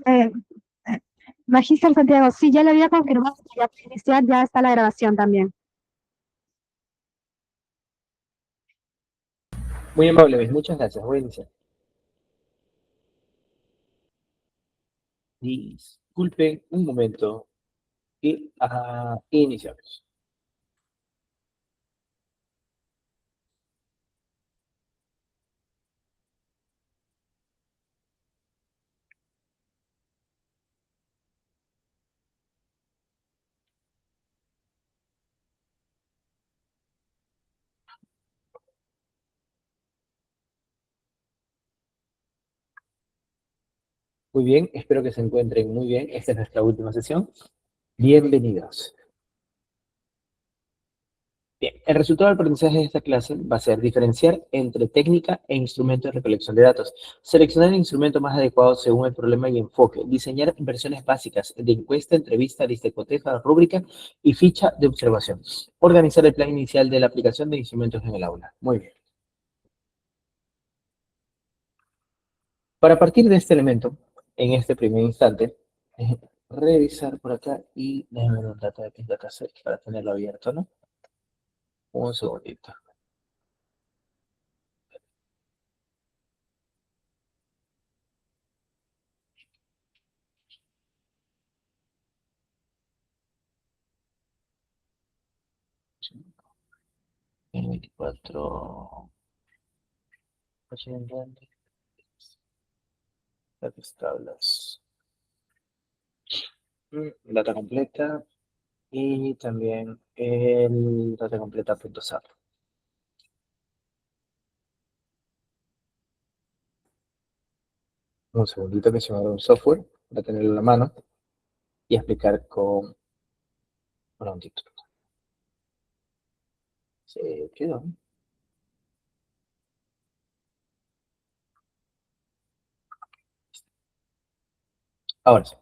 Eh, Magíster Santiago, sí, ya le había confirmado que ya puede iniciar, ya está la grabación también. Muy amable, Miss, muchas gracias. Voy a iniciar. Disculpen un momento y iniciamos. Muy bien, espero que se encuentren muy bien. Esta es nuestra última sesión. Bienvenidos. Bien, el resultado del aprendizaje de esta clase va a ser diferenciar entre técnica e instrumento de recolección de datos, seleccionar el instrumento más adecuado según el problema y enfoque, diseñar versiones básicas de encuesta, entrevista, lista de coteja, rúbrica y ficha de observación, organizar el plan inicial de la aplicación de instrumentos en el aula. Muy bien. Para partir de este elemento, en este primer instante, revisar por acá y déjame ver un dato de pinta casa para tenerlo abierto, ¿no? Un segundito. El 24, las tablas, data completa y también el data completa.sap. Un segundito que se me abre un software para tenerlo en la mano y explicar con prontitud. Se quedó. Ahora sí.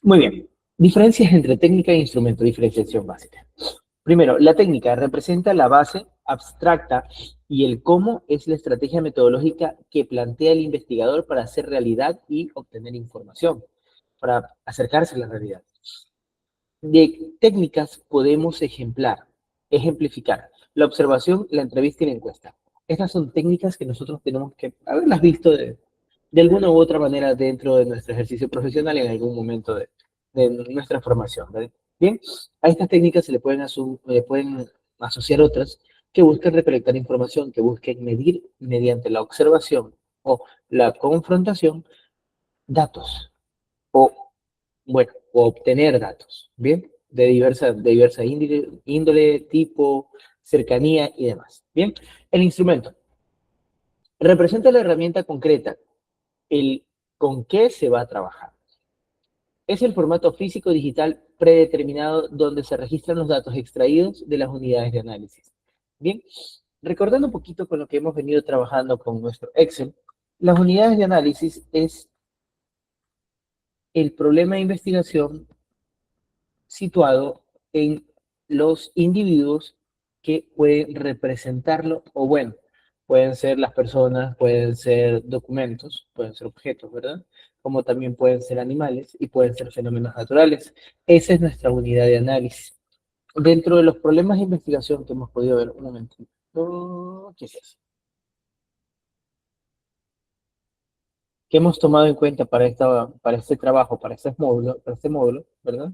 Muy bien. Diferencias entre técnica e instrumento, diferenciación básica. Primero, la técnica representa la base abstracta y el cómo es la estrategia metodológica que plantea el investigador para hacer realidad y obtener información, para acercarse a la realidad. De técnicas podemos ejemplificar la observación, la entrevista y la encuesta. Estas son técnicas que nosotros tenemos que haberlas visto de alguna u otra manera dentro de nuestro ejercicio profesional en algún momento de nuestra formación. ¿Vale? Bien, a estas técnicas se le pueden asociar otras que busquen recolectar información, que busquen medir mediante la observación o la confrontación datos o, bueno, o obtener datos, ¿bien? De diversa índole, tipo, cercanía y demás. Bien, el instrumento representa la herramienta concreta, el con qué se va a trabajar. Es el formato físico digital predeterminado donde se registran los datos extraídos de las unidades de análisis. Bien, recordando un poquito con lo que hemos venido trabajando con nuestro Excel, las unidades de análisis es el problema de investigación situado en los individuos que pueden representarlo, o bueno, pueden ser las personas, pueden ser documentos, pueden ser objetos, ¿verdad? Como también pueden ser animales y pueden ser fenómenos naturales. Esa es nuestra unidad de análisis. Dentro de los problemas de investigación que hemos podido ver, un momentito, ¿qué es eso? Que hemos tomado en cuenta para este trabajo, para este módulo, ¿verdad?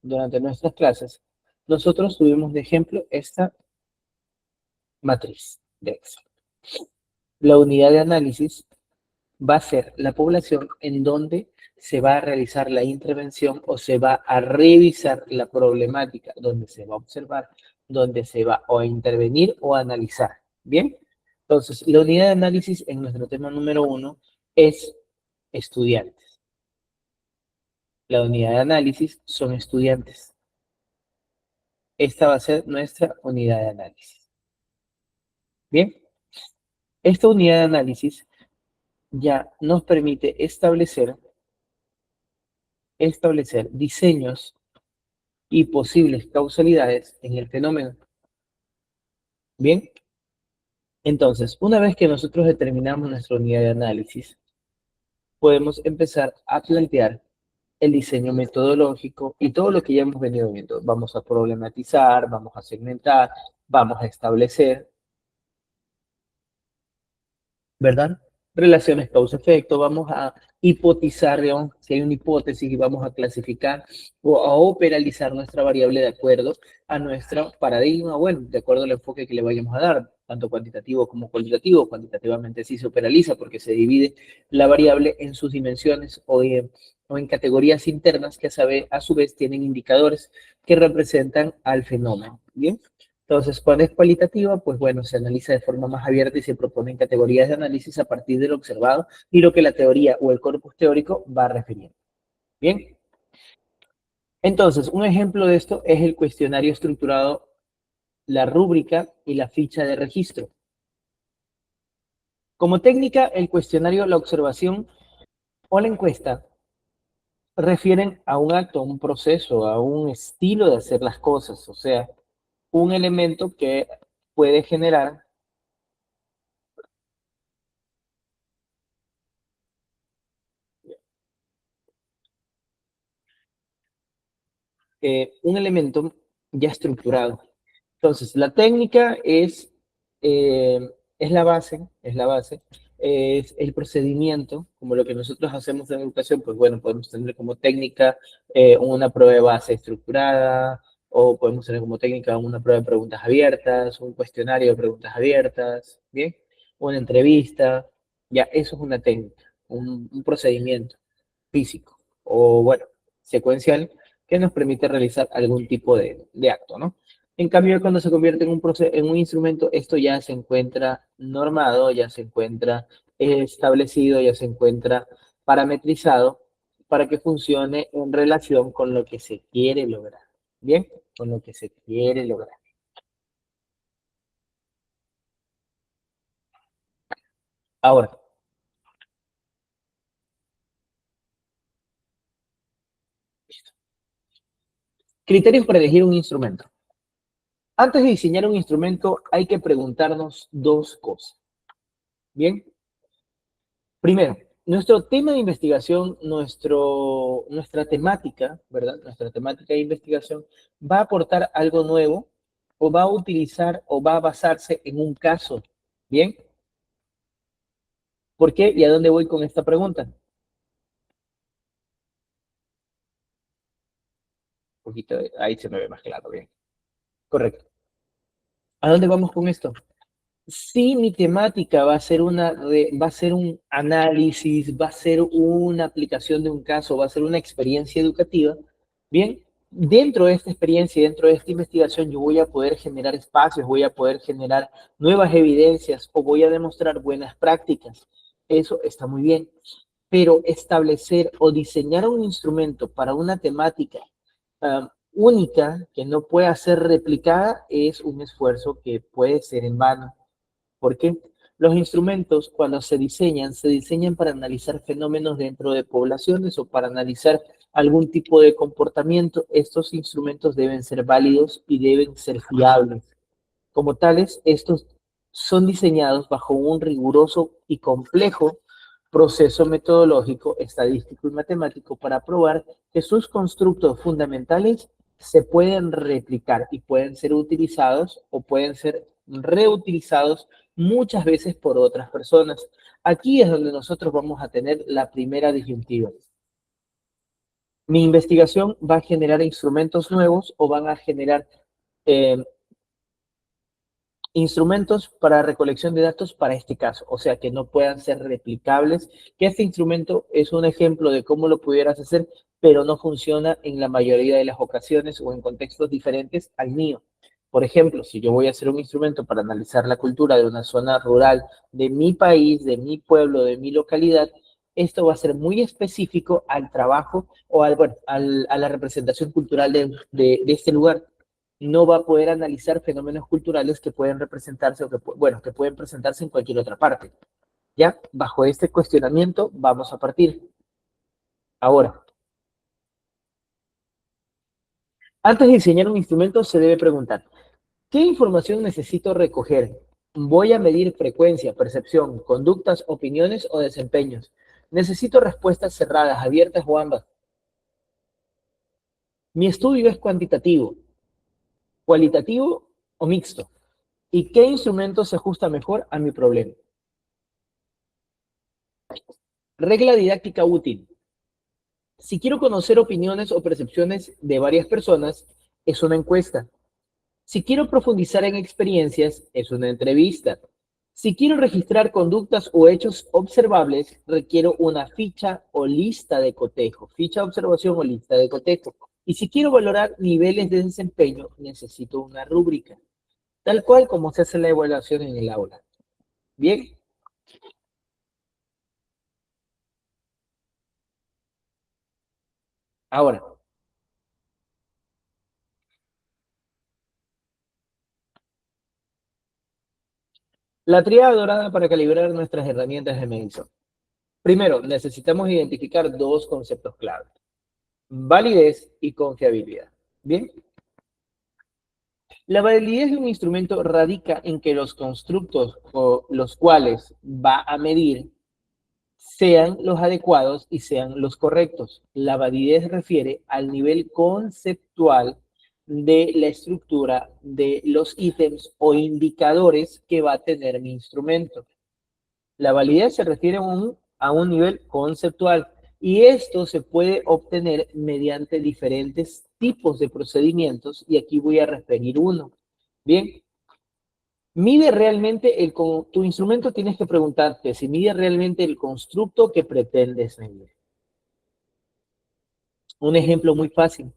Durante nuestras clases, nosotros tuvimos de ejemplo esta matriz de Excel. La unidad de análisis va a ser la población en donde se va a realizar la intervención o se va a revisar la problemática, donde se va a observar, donde se va a intervenir o a analizar. ¿Bien? Entonces, la unidad de análisis en nuestro tema número 1 es estudiantes. La unidad de análisis son estudiantes. Esta va a ser nuestra unidad de análisis. Bien, esta unidad de análisis ya nos permite establecer diseños y posibles causalidades en el fenómeno. Bien, entonces, una vez que nosotros determinamos nuestra unidad de análisis, podemos empezar a plantear el diseño metodológico y todo lo que ya hemos venido viendo. Vamos a problematizar, vamos a segmentar, vamos a establecer, ¿verdad? Relaciones causa-efecto, vamos a hipotizar, digamos, si hay una hipótesis y vamos a clasificar o a operalizar nuestra variable de acuerdo a nuestro paradigma, bueno, de acuerdo al enfoque que le vayamos a dar, tanto cuantitativo como cualitativo. Cuantitativamente sí se operaliza porque se divide la variable en sus dimensiones o en categorías internas que a su vez tienen indicadores que representan al fenómeno, ¿bien? Entonces, cuando es cualitativa, pues bueno, se analiza de forma más abierta y se proponen categorías de análisis a partir de lo observado y lo que la teoría o el corpus teórico va refiriendo. Bien, entonces, un ejemplo de esto es el cuestionario estructurado, la rúbrica y la ficha de registro. Como técnica, el cuestionario, la observación o la encuesta refieren a un acto, a un proceso, a un estilo de hacer las cosas, o sea, un elemento que puede generar un elemento ya estructurado. Entonces, la técnica es la base, es el procedimiento, como lo que nosotros hacemos en educación, pues bueno, podemos tener como técnica una prueba de base estructurada, o podemos tener como técnica una prueba de preguntas abiertas, un cuestionario de preguntas abiertas, ¿bien? Una entrevista, ya eso es una técnica, un procedimiento físico, o bueno, secuencial, que nos permite realizar algún tipo de acto, ¿no? En cambio, cuando se convierte en un instrumento, esto ya se encuentra normado, ya se encuentra establecido, ya se encuentra parametrizado para que funcione en relación con lo que se quiere lograr. ¿Bien? Con lo que se quiere lograr. Ahora, criterios para elegir un instrumento. Antes de diseñar un instrumento, hay que preguntarnos dos cosas. ¿Bien? Primero, nuestro tema de investigación, nuestra temática, ¿verdad? Nuestra temática de investigación va a aportar algo nuevo o va a utilizar o va a basarse en un caso. ¿Bien? ¿Por qué y a dónde voy con esta pregunta? Un poquito, ahí se me ve más claro, bien. Correcto. ¿A dónde vamos con esto? Si mi temática va a ser un análisis, va a ser una aplicación de un caso, va a ser una experiencia educativa, bien, dentro de esta experiencia y dentro de esta investigación yo voy a poder generar espacios, voy a poder generar nuevas evidencias o voy a demostrar buenas prácticas. Eso está muy bien, pero establecer o diseñar un instrumento para una temática única que no pueda ser replicada es un esfuerzo que puede ser en vano. ¿Por qué? Los instrumentos, cuando se diseñan para analizar fenómenos dentro de poblaciones o para analizar algún tipo de comportamiento. Estos instrumentos deben ser válidos y deben ser fiables. Como tales, estos son diseñados bajo un riguroso y complejo proceso metodológico, estadístico y matemático para probar que sus constructos fundamentales se pueden replicar y pueden ser utilizados o pueden ser reutilizados muchas veces por otras personas. Aquí es donde nosotros vamos a tener la primera disyuntiva. Mi investigación va a generar instrumentos nuevos o van a generar eh, instrumentos para recolección de datos para este caso, o sea, que no puedan ser replicables, que este instrumento es un ejemplo de cómo lo pudieras hacer, pero no funciona en la mayoría de las ocasiones o en contextos diferentes al mío. Por ejemplo, si yo voy a hacer un instrumento para analizar la cultura de una zona rural de mi país, de mi pueblo, de mi localidad, esto va a ser muy específico al trabajo o a la representación cultural de este lugar. No va a poder analizar fenómenos culturales que pueden representarse o que pueden presentarse en cualquier otra parte. Ya, bajo este cuestionamiento vamos a partir. Ahora, antes de diseñar un instrumento se debe preguntar, ¿qué información necesito recoger? ¿Voy a medir frecuencia, percepción, conductas, opiniones o desempeños? Necesito respuestas cerradas, abiertas o ambas. Mi estudio es cuantitativo, cualitativo o mixto. ¿Y qué instrumento se ajusta mejor a mi problema? Regla didáctica útil. Si quiero conocer opiniones o percepciones de varias personas, es una encuesta. Si quiero profundizar en experiencias, es una entrevista. Si quiero registrar conductas o hechos observables, requiero una ficha o lista de cotejo, ficha de observación o lista de cotejo. Y si quiero valorar niveles de desempeño, necesito una rúbrica, tal cual como se hace la evaluación en el aula. Bien. Ahora, la tríada dorada para calibrar nuestras herramientas de medición. Primero, necesitamos identificar dos conceptos clave: validez y confiabilidad. Bien. La validez de un instrumento radica en que los constructos o los cuales va a medir sean los adecuados y sean los correctos. La validez refiere al nivel conceptual de la estructura de los ítems o indicadores que va a tener mi instrumento. La validez se refiere a un nivel conceptual y esto se puede obtener mediante diferentes tipos de procedimientos y aquí voy a referir uno. Bien, mide realmente tu instrumento, tienes que preguntarte si mide realmente el constructo que pretendes medir. Un ejemplo muy fácil.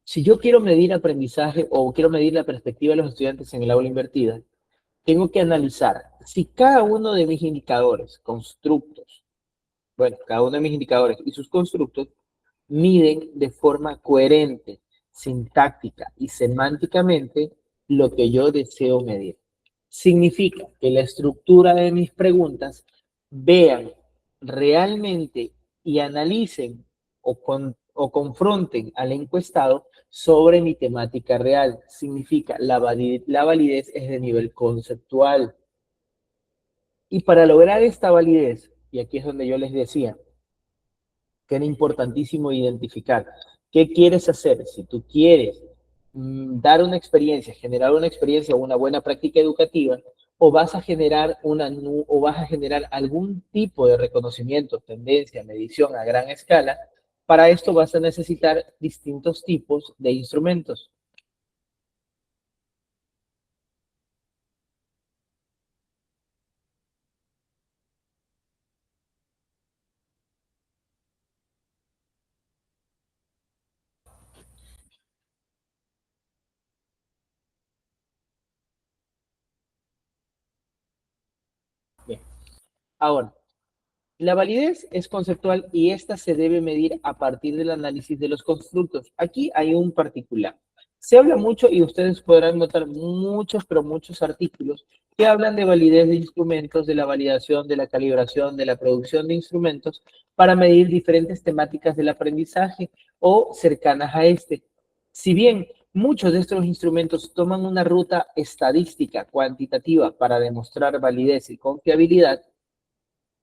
Si yo quiero medir aprendizaje o quiero medir la perspectiva de los estudiantes en el aula invertida, tengo que analizar si cada uno de mis indicadores, constructos, bueno, cada uno de mis indicadores y sus constructos miden de forma coherente, sintáctica y semánticamente lo que yo deseo medir. Significa que la estructura de mis preguntas vean realmente y analicen o confronten al encuestado sobre mi temática real. Significa la validez es de nivel conceptual. Y para lograr esta validez, y aquí es donde yo les decía que era importantísimo identificar qué quieres hacer. Si tú quieres dar una experiencia, generar una experiencia o una buena práctica educativa, o vas a generar o vas a generar algún tipo de reconocimiento, tendencia, medición a gran escala, para esto vas a necesitar distintos tipos de instrumentos. Bien. Ahora, la validez es conceptual y esta se debe medir a partir del análisis de los constructos. Aquí hay un particular. Se habla mucho y ustedes podrán notar muchos, pero muchos artículos que hablan de validez de instrumentos, de la validación, de la calibración, de la producción de instrumentos para medir diferentes temáticas del aprendizaje o cercanas a este. Si bien muchos de estos instrumentos toman una ruta estadística cuantitativa para demostrar validez y confiabilidad,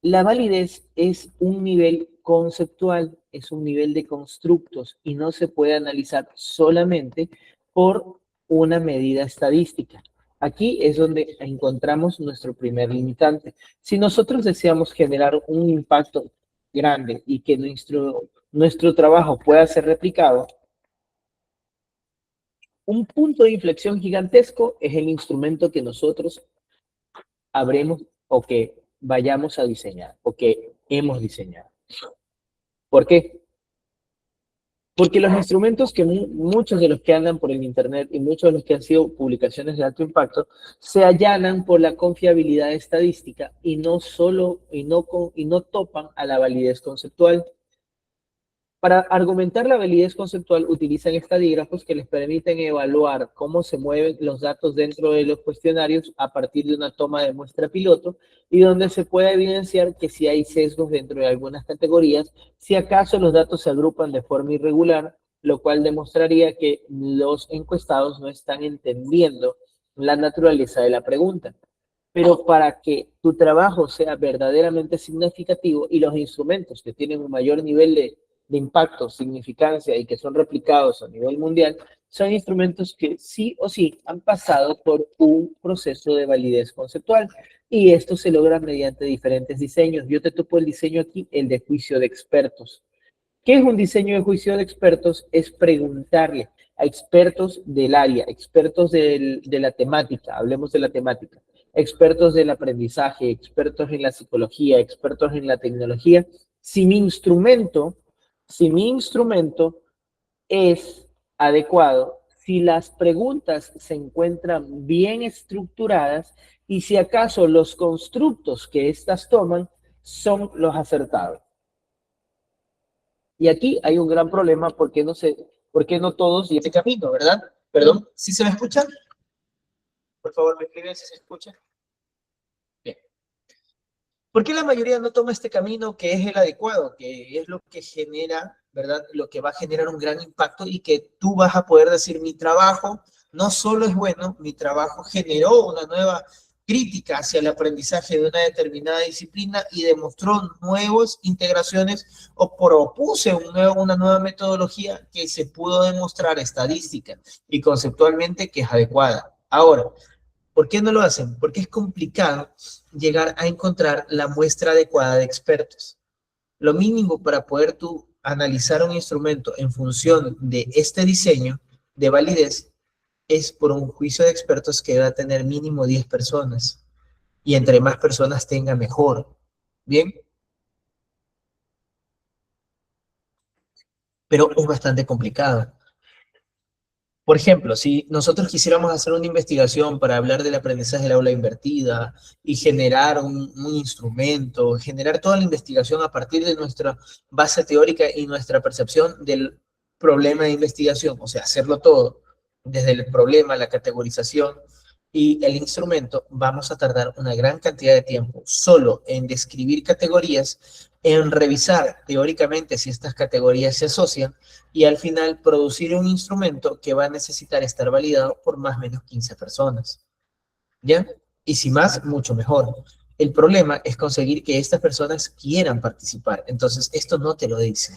la validez es un nivel conceptual, es un nivel de constructos y no se puede analizar solamente por una medida estadística. Aquí es donde encontramos nuestro primer limitante. Si nosotros deseamos generar un impacto grande y que nuestro trabajo pueda ser replicado, un punto de inflexión gigantesco es el instrumento que nosotros habremos o que vayamos a diseñar o que hemos diseñado. ¿Por qué? Porque los instrumentos que muchos de los que andan por el Internet y muchos de los que han sido publicaciones de alto impacto se allanan por la confiabilidad estadística y no topan a la validez conceptual. Para argumentar la validez conceptual utilizan estadígrafos que les permiten evaluar cómo se mueven los datos dentro de los cuestionarios a partir de una toma de muestra piloto y donde se puede evidenciar que si hay sesgos dentro de algunas categorías, si acaso los datos se agrupan de forma irregular, lo cual demostraría que los encuestados no están entendiendo la naturaleza de la pregunta. Pero para que tu trabajo sea verdaderamente significativo y los instrumentos que tienen un mayor nivel de impacto, significancia y que son replicados a nivel mundial, son instrumentos que sí o sí han pasado por un proceso de validez conceptual. Y esto se logra mediante diferentes diseños. Yo te topo el diseño aquí, el de juicio de expertos. ¿Qué es un diseño de juicio de expertos? Es preguntarle a expertos del área, expertos de la temática, hablemos de la temática, expertos del aprendizaje, expertos en la psicología, expertos en la tecnología, si si mi instrumento es adecuado, si las preguntas se encuentran bien estructuradas y si acaso los constructos que éstas toman son los acertados. Y aquí hay un gran problema porque por qué no todos y este camino, ¿verdad? Perdón, ¿sí se me escucha? Por favor, me escriben si se escucha. Bien. ¿Por qué la mayoría no toma este camino que es el adecuado, que es lo que genera, ¿verdad? Lo que va a generar un gran impacto y que tú vas a poder decir, mi trabajo no solo es bueno, mi trabajo generó una nueva crítica hacia el aprendizaje de una determinada disciplina y demostró nuevas integraciones o propuse una nueva metodología que se pudo demostrar estadística y conceptualmente que es adecuada. Ahora, ¿por qué no lo hacen? Porque es complicado llegar a encontrar la muestra adecuada de expertos. Lo mínimo para poder tú analizar un instrumento en función de este diseño de validez es por un juicio de expertos que va a tener mínimo 10 personas. Y entre más personas tenga, mejor. ¿Bien? Pero es bastante complicado. Por ejemplo, si nosotros quisiéramos hacer una investigación para hablar del aprendizaje del aula invertida y generar un instrumento, generar toda la investigación a partir de nuestra base teórica y nuestra percepción del problema de investigación, o sea, hacerlo todo, desde el problema, la categorización y el instrumento, vamos a tardar una gran cantidad de tiempo solo en describir categorías, en revisar teóricamente si estas categorías se asocian y al final producir un instrumento que va a necesitar estar validado por más o menos 15 personas. ¿Ya? Y si más, mucho mejor. El problema es conseguir que estas personas quieran participar. Entonces, esto no te lo dice.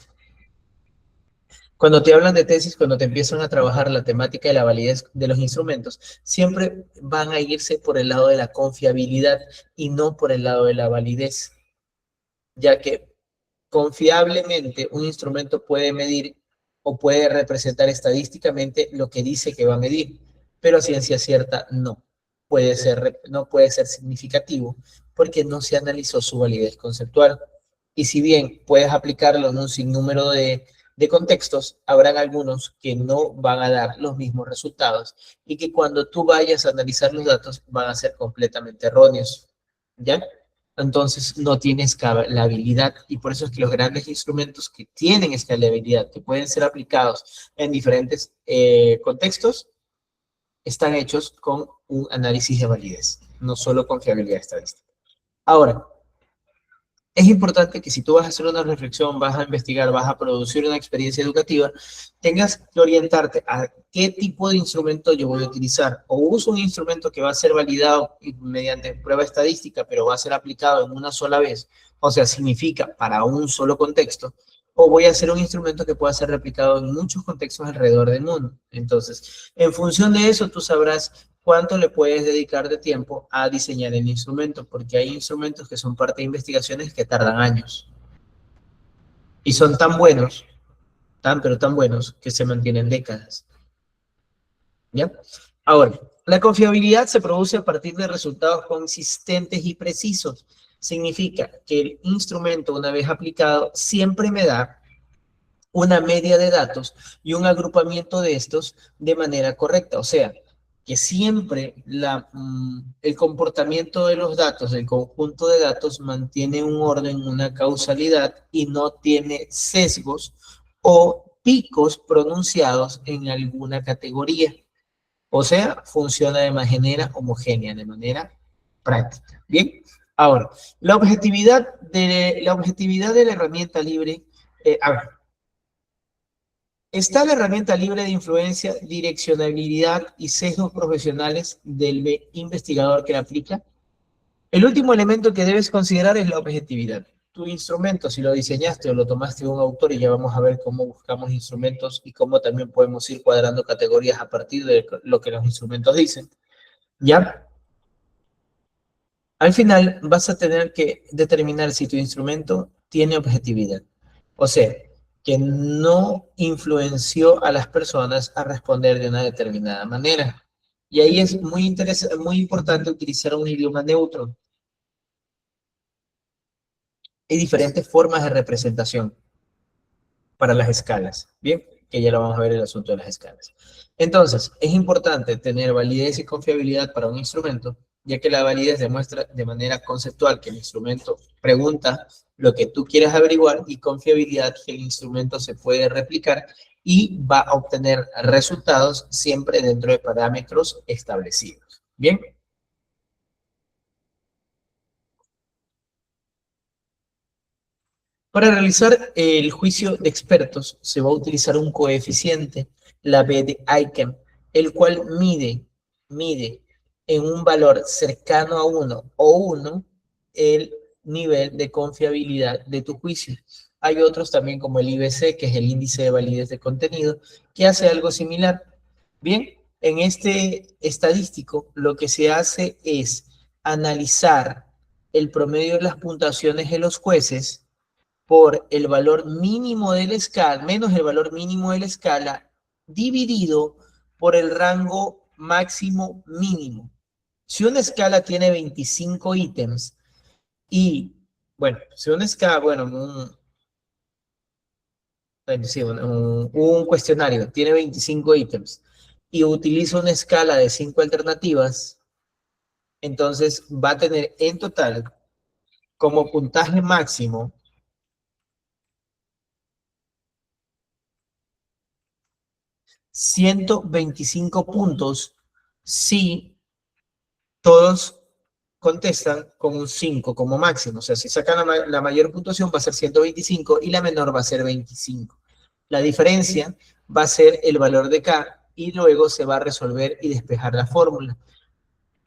Cuando te hablan de tesis, cuando te empiezan a trabajar la temática de la validez de los instrumentos, siempre van a irse por el lado de la confiabilidad y no por el lado de la validez, ya que confiablemente un instrumento puede medir o puede representar estadísticamente lo que dice que va a medir, pero a ciencia cierta no. No puede ser significativo porque no se analizó su validez conceptual. Y si bien puedes aplicarlo en un sinnúmero de contextos, habrán algunos que no van a dar los mismos resultados y que cuando tú vayas a analizar los datos van a ser completamente erróneos. ¿Ya? Entonces no tiene escalabilidad y por eso es que los grandes instrumentos que tienen escalabilidad, que pueden ser aplicados en diferentes contextos, están hechos con un análisis de validez, no solo con fiabilidad estadística. Ahora, es importante que si tú vas a hacer una reflexión, vas a investigar, vas a producir una experiencia educativa, tengas que orientarte a qué tipo de instrumento yo voy a utilizar. O uso un instrumento que va a ser validado mediante prueba estadística, pero va a ser aplicado en una sola vez, o sea, significa para un solo contexto, o voy a hacer un instrumento que pueda ser replicado en muchos contextos alrededor del mundo. Entonces, en función de eso, tú sabrás cuánto le puedes dedicar de tiempo a diseñar el instrumento, porque hay instrumentos que son parte de investigaciones que tardan años y son tan buenos, pero tan buenos, que se mantienen décadas. ¿Ya? Ahora, la confiabilidad se produce a partir de resultados consistentes y precisos. Significa que el instrumento, una vez aplicado, siempre me da una media de datos y un agrupamiento de estos de manera correcta. O sea, que siempre el comportamiento de los datos, el conjunto de datos, mantiene un orden, una causalidad y no tiene sesgos o picos pronunciados en alguna categoría. O sea, funciona de manera homogénea, de manera práctica. Bien, ahora, la objetividad de la herramienta libre, a ver, está la herramienta libre de influencia, direccionabilidad y sesgos profesionales del investigador que la aplica. El último elemento que debes considerar es la objetividad. Tu instrumento, si lo diseñaste o lo tomaste de un autor, y ya vamos a ver cómo buscamos instrumentos y cómo también podemos ir cuadrando categorías a partir de lo que los instrumentos dicen, ¿ya? Al final vas a tener que determinar si tu instrumento tiene objetividad. O sea, que no influenció a las personas a responder de una determinada manera. Y ahí es muy importante utilizar un idioma neutro. Hay diferentes formas de representación para las escalas, ¿bien? Que ya lo vamos a ver el asunto de las escalas. Entonces, es importante tener validez y confiabilidad para un instrumento, ya que la validez demuestra de manera conceptual que el instrumento pregunta lo que tú quieres averiguar, y confiabilidad que el instrumento se puede replicar y va a obtener resultados siempre dentro de parámetros establecidos. ¿Bien? Para realizar el juicio de expertos se va a utilizar un coeficiente, la B de Aiken, el cual mide en un valor cercano a 1 o 1 el nivel de confiabilidad de tu juicio. Hay otros también como el IBC, que es el índice de validez de contenido, que hace algo similar. Bien, en este estadístico lo que se hace es analizar el promedio de las puntuaciones de los jueces por el valor mínimo de la escala, menos el valor mínimo de la escala, dividido por el rango máximo mínimo. Si una escala tiene 25 ítems y, bueno, si una escala, bueno, un cuestionario tiene 25 ítems y utiliza una escala de 5 alternativas, entonces va a tener en total como puntaje máximo 125 puntos si todos contestan con un 5 como máximo. O sea, si sacan la mayor puntuación va a ser 125 y la menor va a ser 25. La diferencia va a ser el valor de K y luego se va a resolver y despejar la fórmula.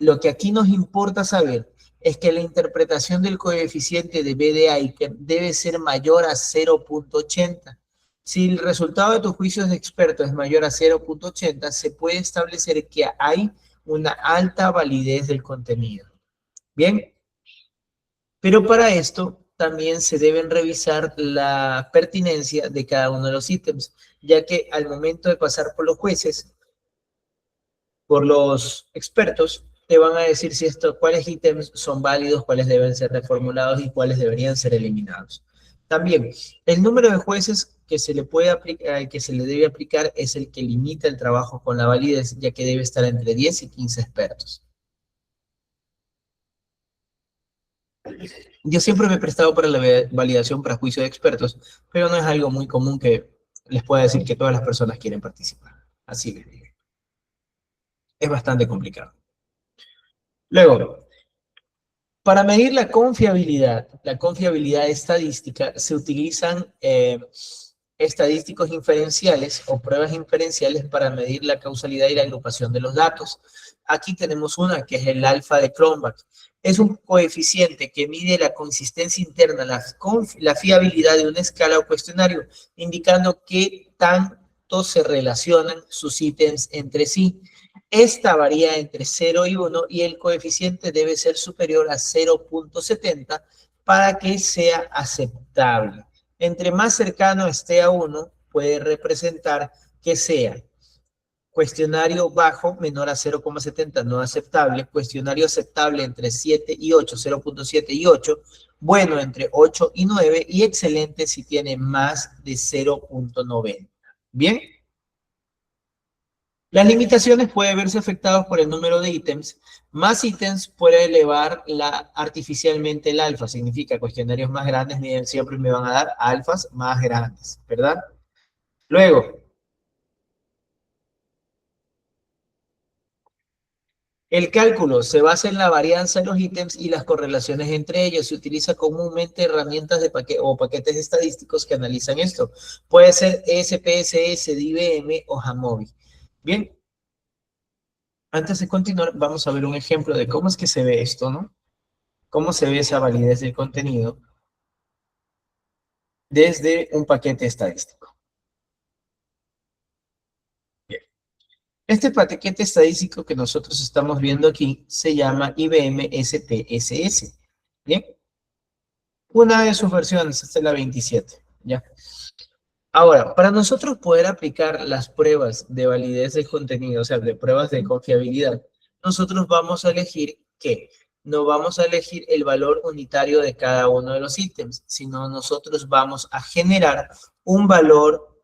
Lo que aquí nos importa saber es que la interpretación del coeficiente de B de Aiken debe ser mayor a 0.80. Si el resultado de tus juicios de experto es mayor a 0.80, se puede establecer que hay una alta validez del contenido. Bien, pero para esto también se deben revisar la pertinencia de cada uno de los ítems, ya que al momento de pasar por los jueces, por los expertos, te van a decir si cuáles ítems son válidos, cuáles deben ser reformulados y cuáles deberían ser eliminados. También, el número de jueces que se le puede aplicar, que se le debe aplicar es el que limita el trabajo con la validez, ya que debe estar entre 10 y 15 expertos. Yo siempre me he prestado para la validación para juicio de expertos, pero no es algo muy común que les pueda decir que todas las personas quieren participar. Así que es bastante complicado. Luego, para medir la confiabilidad estadística, se utilizan estadísticos inferenciales o pruebas inferenciales para medir la causalidad y la agrupación de los datos. Aquí tenemos una que es el alfa de Cronbach. Es un coeficiente que mide la consistencia interna, la fiabilidad de una escala o cuestionario, indicando qué tanto se relacionan sus ítems entre sí. Esta varía entre 0 y 1 y el coeficiente debe ser superior a 0.70 para que sea aceptable. Entre más cercano esté a 1, puede representar que sea cuestionario bajo, menor a 0.70, no aceptable, cuestionario aceptable entre 7 y 8, 0.7 y 8, bueno entre 8 y 9 y excelente si tiene más de 0.90. ¿Bien? Las limitaciones pueden verse afectadas por el número de ítems. Más ítems puede elevar artificialmente el alfa. Significa cuestionarios más grandes siempre me van a dar alfas más grandes, ¿verdad? Luego, el cálculo se basa en la varianza de los ítems y las correlaciones entre ellos. Se utiliza comúnmente herramientas o paquetes estadísticos que analizan esto. Puede ser SPSS, DIBM o Jamovi. Bien, antes de continuar, vamos a ver un ejemplo de cómo es que se ve esto, ¿no? cómo se ve esa validez del contenido desde un paquete estadístico. Bien. Este paquete estadístico que nosotros estamos viendo aquí se llama IBM SPSS. Bien. Una de sus versiones, esta es la 27. ¿Ya? Ahora, para nosotros poder aplicar las pruebas de validez del contenido, o sea, de pruebas de confiabilidad, nosotros vamos a elegir ¿qué? No vamos a elegir el valor unitario de cada uno de los ítems, sino nosotros vamos a generar un valor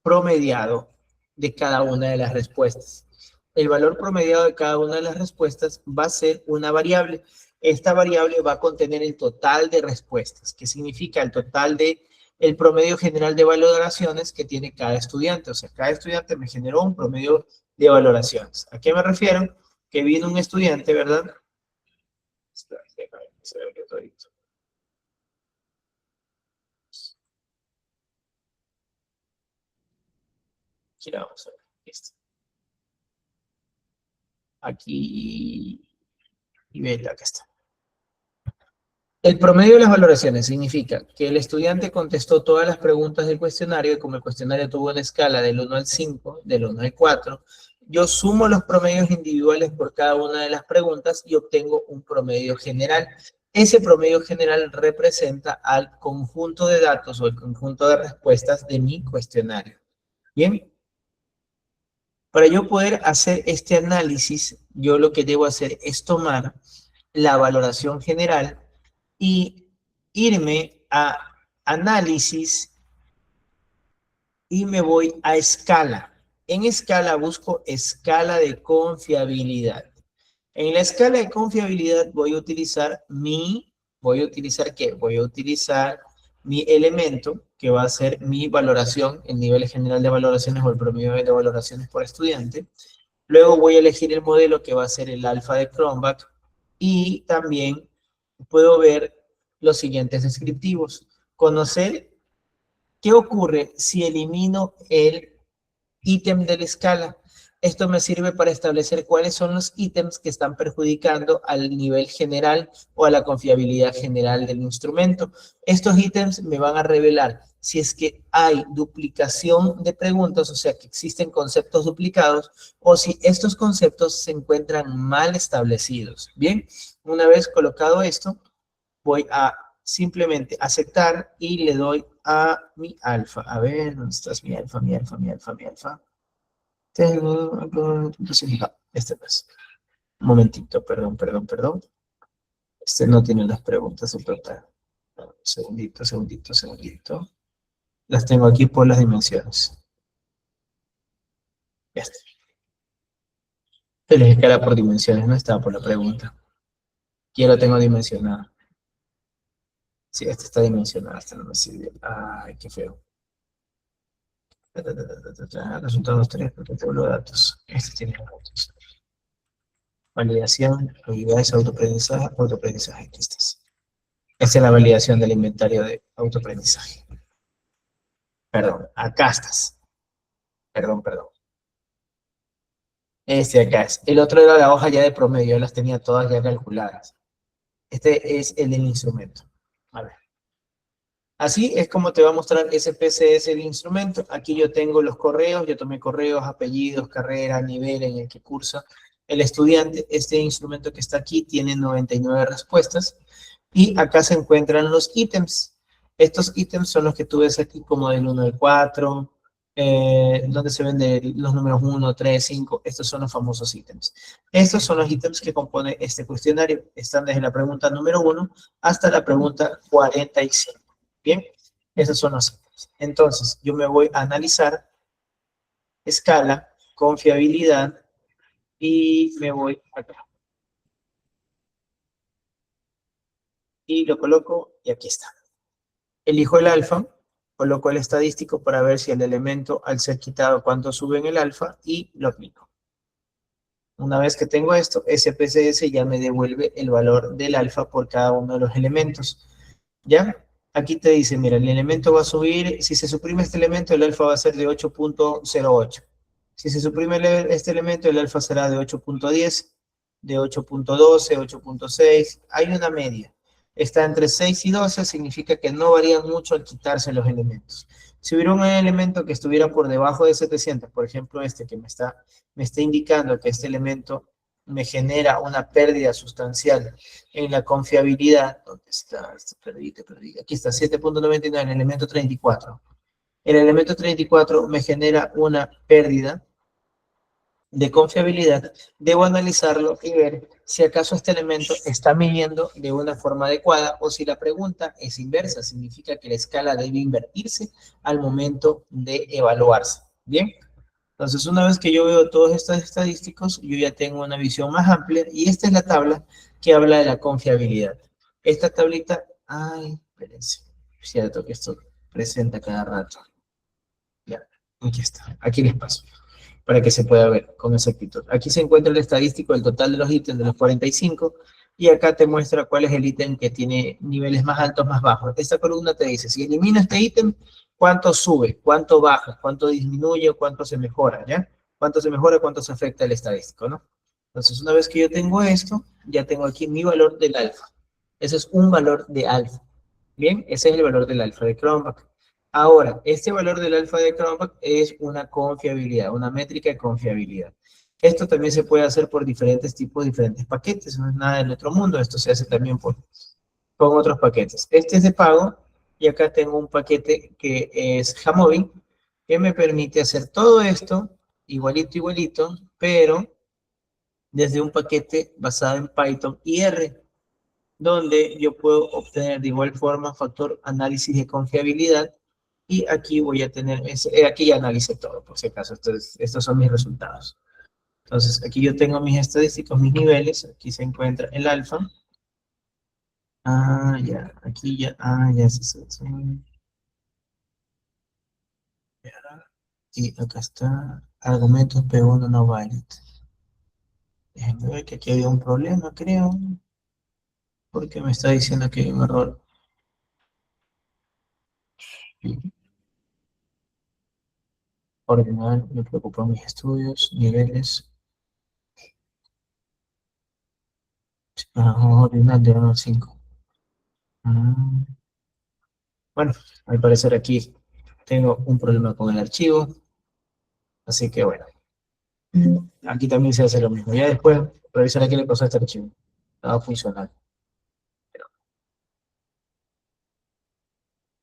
promediado de cada una de las respuestas. El valor promediado de cada una de las respuestas va a ser una variable. Esta variable va a contener el total de respuestas, que significa el total de el promedio general de valoraciones que tiene cada estudiante. O sea, cada estudiante me generó un promedio de valoraciones. ¿A qué me refiero? Que viene un estudiante, ¿verdad? Aquí la vamos a ver. Listo. Aquí y ve, acá está. El promedio de las valoraciones significa que el estudiante contestó todas las preguntas del cuestionario y como el cuestionario tuvo una escala del 1 al 5, del 1 al 4, yo sumo los promedios individuales por cada una de las preguntas y obtengo un promedio general. Ese promedio general representa al conjunto de datos o el conjunto de respuestas de mi cuestionario. Bien. Para yo poder hacer este análisis, yo lo que debo hacer es tomar la valoración general y irme a análisis y me voy a escala. En escala busco escala de confiabilidad. En la escala de confiabilidad voy a utilizar ¿qué? Voy a utilizar mi elemento, que va a ser mi valoración, el nivel general de valoraciones o el promedio de valoraciones por estudiante. Luego voy a elegir el modelo que va a ser el alfa de Cronbach y también puedo ver los siguientes descriptivos. Conocer qué ocurre si elimino el ítem de la escala. Esto me sirve para establecer cuáles son los ítems que están perjudicando al nivel general o a la confiabilidad general del instrumento. Estos ítems me van a revelar si es que hay duplicación de preguntas, o sea, que existen conceptos duplicados, o si estos conceptos se encuentran mal establecidos. Bien, una vez colocado esto, voy a simplemente aceptar y le doy a mi alfa. A ver, ¿dónde estás mi alfa, mi alfa, mi alfa, mi alfa? Este no es. Un momentito, perdón. Este no tiene las preguntas en total. Segundito. Las tengo aquí por las dimensiones. Este. Se les escala por dimensiones, no estaba por la pregunta. Aquí lo tengo dimensionado. Sí, este está dimensionado, este no me sirve. Ay, qué feo. Resultados 3, porque tengo los datos. Este tiene los datos. Validación, habilidades, autoaprendizaje. Aquí estás. Esta es la validación del inventario de autoaprendizaje. Perdón, acá estás. Perdón. Este de acá es. El otro era la hoja ya de promedio, yo las tenía todas ya calculadas. Este es el del instrumento. A ver. Así es como te va a mostrar SPSS el instrumento. Aquí yo tengo los correos, yo tomé correos, apellidos, carrera, nivel en el que cursa el estudiante. Este instrumento que está aquí tiene 99 respuestas. Y acá se encuentran los ítems. Estos ítems son los que tú ves aquí como del 1 al 4, donde se ven los números 1, 3, 5. Estos son los famosos ítems. Estos son los ítems que compone este cuestionario. Están desde la pregunta número 1 hasta la pregunta 45. Bien, esos son los ítems. Entonces, yo me voy a analizar escala, confiabilidad y me voy acá. Y lo coloco y aquí está. Elijo el alfa, coloco el estadístico para ver si el elemento al ser quitado cuánto sube en el alfa y lo aplico. Una vez que tengo esto, SPSS ya me devuelve el valor del alfa por cada uno de los elementos. ¿Ya? Aquí te dice, mira, el elemento va a subir, si se suprime este elemento, el alfa va a ser de 8.08. Si se suprime este elemento, el alfa será de 8.10. de 8.12, 8.6, hay una media. Está entre 6 y 12, significa que no varían mucho al quitarse los elementos. Si hubiera un elemento que estuviera por debajo de 700, por ejemplo este que me está indicando que este elemento me genera una pérdida sustancial en la confiabilidad. ¿Dónde está? Perdí. Aquí está, 7.99, el elemento 34. El elemento 34 me genera una pérdida de confiabilidad. Debo analizarlo y ver si acaso este elemento está midiendo de una forma adecuada o si la pregunta es inversa, significa que la escala debe invertirse al momento de evaluarse. Bien, entonces una vez que yo veo todos estos estadísticos, yo ya tengo una visión más amplia y esta es la tabla que habla de la confiabilidad. Esta tablita, ay, espérense, cierto que esto presenta cada rato. Ya, aquí está, aquí les paso para que se pueda ver con exactitud. Aquí se encuentra el estadístico del total de los ítems de los 45 y acá te muestra cuál es el ítem que tiene niveles más altos, más bajos. Esta columna te dice, si elimino este ítem, ¿cuánto sube? ¿Cuánto baja? ¿Cuánto disminuye? ¿Cuánto se mejora? ¿Ya? ¿Cuánto se mejora? ¿Cuánto se afecta el estadístico? ¿No? Entonces, una vez que yo tengo esto, ya tengo aquí mi valor del alfa. Ese es un valor de alfa. Bien, ese es el valor del alfa de Cronbach. Ahora, este valor del alfa de Cronbach es una confiabilidad, una métrica de confiabilidad. Esto también se puede hacer por diferentes tipos, diferentes paquetes, no es nada del otro mundo, esto se hace también con otros paquetes. Este es de pago y acá tengo un paquete que es Jamovi, que me permite hacer todo esto igualito, pero desde un paquete basado en Python y R, donde yo puedo obtener de igual forma factor análisis de confiabilidad y aquí voy a tener, aquí ya analicé todo, por si acaso, estos son mis resultados. Entonces, aquí yo tengo mis estadísticos, mis niveles, aquí se encuentra el alfa. Ah, ya, aquí ya, ya, sí. Y acá está, argumentos P1 no valid. Déjenme ver que aquí había un problema, creo, porque me está diciendo que hay un error. Ordenar, me preocupan mis estudios, niveles. Ordenar de 1 a 5. Bueno, al parecer aquí tengo un problema con el archivo, así que bueno, aquí también se hace lo mismo. Ya después revisaré qué le pasó a este archivo. Estaba funcionando.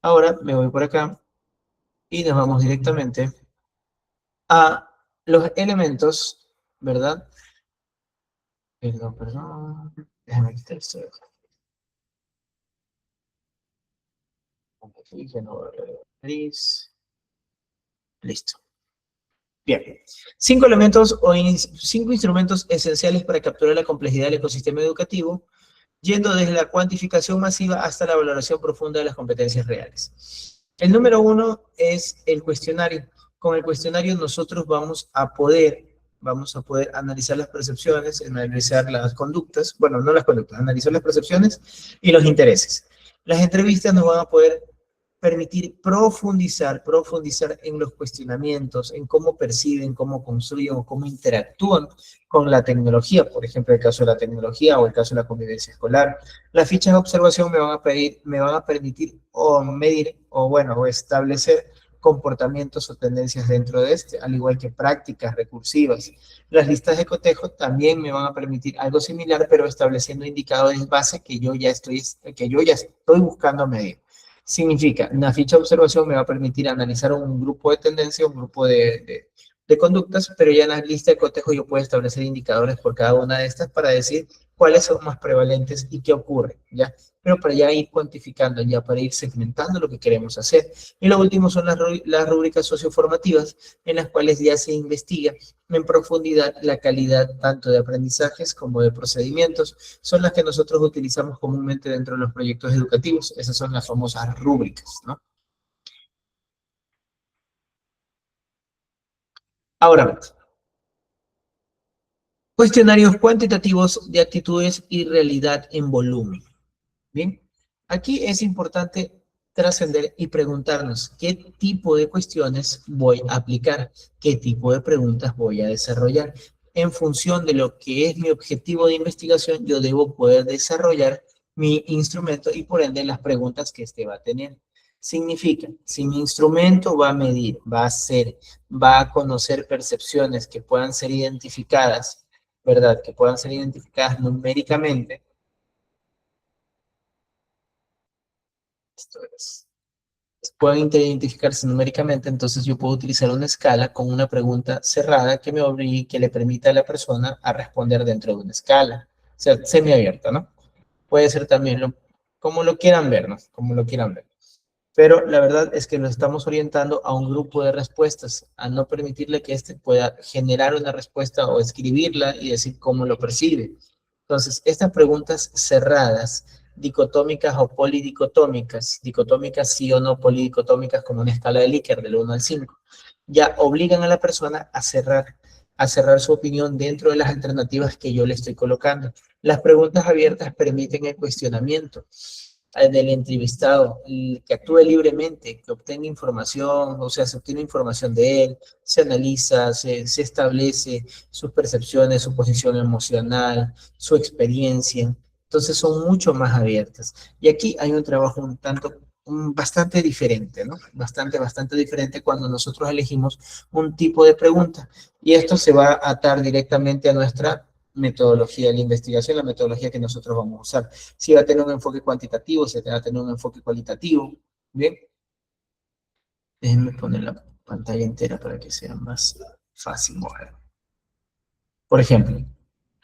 Ahora me voy por acá y nos vamos directamente a los elementos, ¿verdad? Perdón. Déjame quitar esto. Listo. Bien. 5 elementos o 5 instrumentos esenciales para capturar la complejidad del ecosistema educativo, yendo desde la cuantificación masiva hasta la valoración profunda de las competencias reales. El número 1 es el cuestionario. Con el cuestionario nosotros vamos a poder analizar las percepciones, analizar las conductas, bueno, no las conductas, analizar las percepciones y los intereses. Las entrevistas nos van a poder permitir profundizar en los cuestionamientos, en cómo perciben, cómo construyen o cómo interactúan con la tecnología, por ejemplo, el caso de la tecnología o el caso de la convivencia escolar. Las fichas de observación me van a permitir o medir o establecer comportamientos o tendencias dentro de este, al igual que prácticas recursivas. Las listas de cotejo también me van a permitir algo similar, pero estableciendo indicadores base que yo ya estoy buscando medir. Significa, una ficha de observación me va a permitir analizar un grupo de tendencias, un grupo de conductas, pero ya en la lista de cotejo yo puedo establecer indicadores por cada una de estas para decir cuáles son más prevalentes y qué ocurre, ¿ya? Pero para ya ir cuantificando, ya para ir segmentando lo que queremos hacer. Y lo último son las rúbricas socioformativas, en las cuales ya se investiga en profundidad la calidad tanto de aprendizajes como de procedimientos. Son las que nosotros utilizamos comúnmente dentro de los proyectos educativos. Esas son las famosas rúbricas, ¿no? Ahora, cuestionarios cuantitativos de actitudes y realidad en volumen. Bien, aquí es importante trascender y preguntarnos qué tipo de cuestiones voy a aplicar, qué tipo de preguntas voy a desarrollar. en función de lo que es mi objetivo de investigación, yo debo poder desarrollar mi instrumento y por ende las preguntas que este va a tener. Significa, si mi instrumento va a medir, va a conocer percepciones que puedan ser identificadas, ¿verdad? Que puedan ser identificadas numéricamente. Esto es. Pueden identificarse numéricamente, entonces yo puedo utilizar una escala con una pregunta cerrada que me obligue, que le permita a la persona a responder dentro de una escala. O sea, semiabierta, ¿no? Puede ser también como lo quieran ver, ¿no? Como lo quieran ver. Pero la verdad es que lo estamos orientando a un grupo de respuestas, a no permitirle que éste pueda generar una respuesta o escribirla y decir cómo lo percibe. Entonces, estas preguntas cerradas, dicotómicas o polidicotómicas, dicotómicas sí o no, polidicotómicas como una escala de Likert del 1 al 5, ya obligan a la persona a cerrar su opinión dentro de las alternativas que yo le estoy colocando. Las preguntas abiertas permiten el cuestionamiento del entrevistado, que actúe libremente, que obtenga información, o sea, se obtiene información de él, se analiza, se establece sus percepciones, su posición emocional, su experiencia. Entonces son mucho más abiertas. Y aquí hay un trabajo bastante diferente, ¿no? Bastante diferente cuando nosotros elegimos un tipo de pregunta. Y esto se va a atar directamente a nuestra metodología de la investigación, la metodología que nosotros vamos a usar. Si va a tener un enfoque cuantitativo, si va a tener un enfoque cualitativo. Bien, déjenme poner la pantalla entera para que sea más fácil mover. Por ejemplo,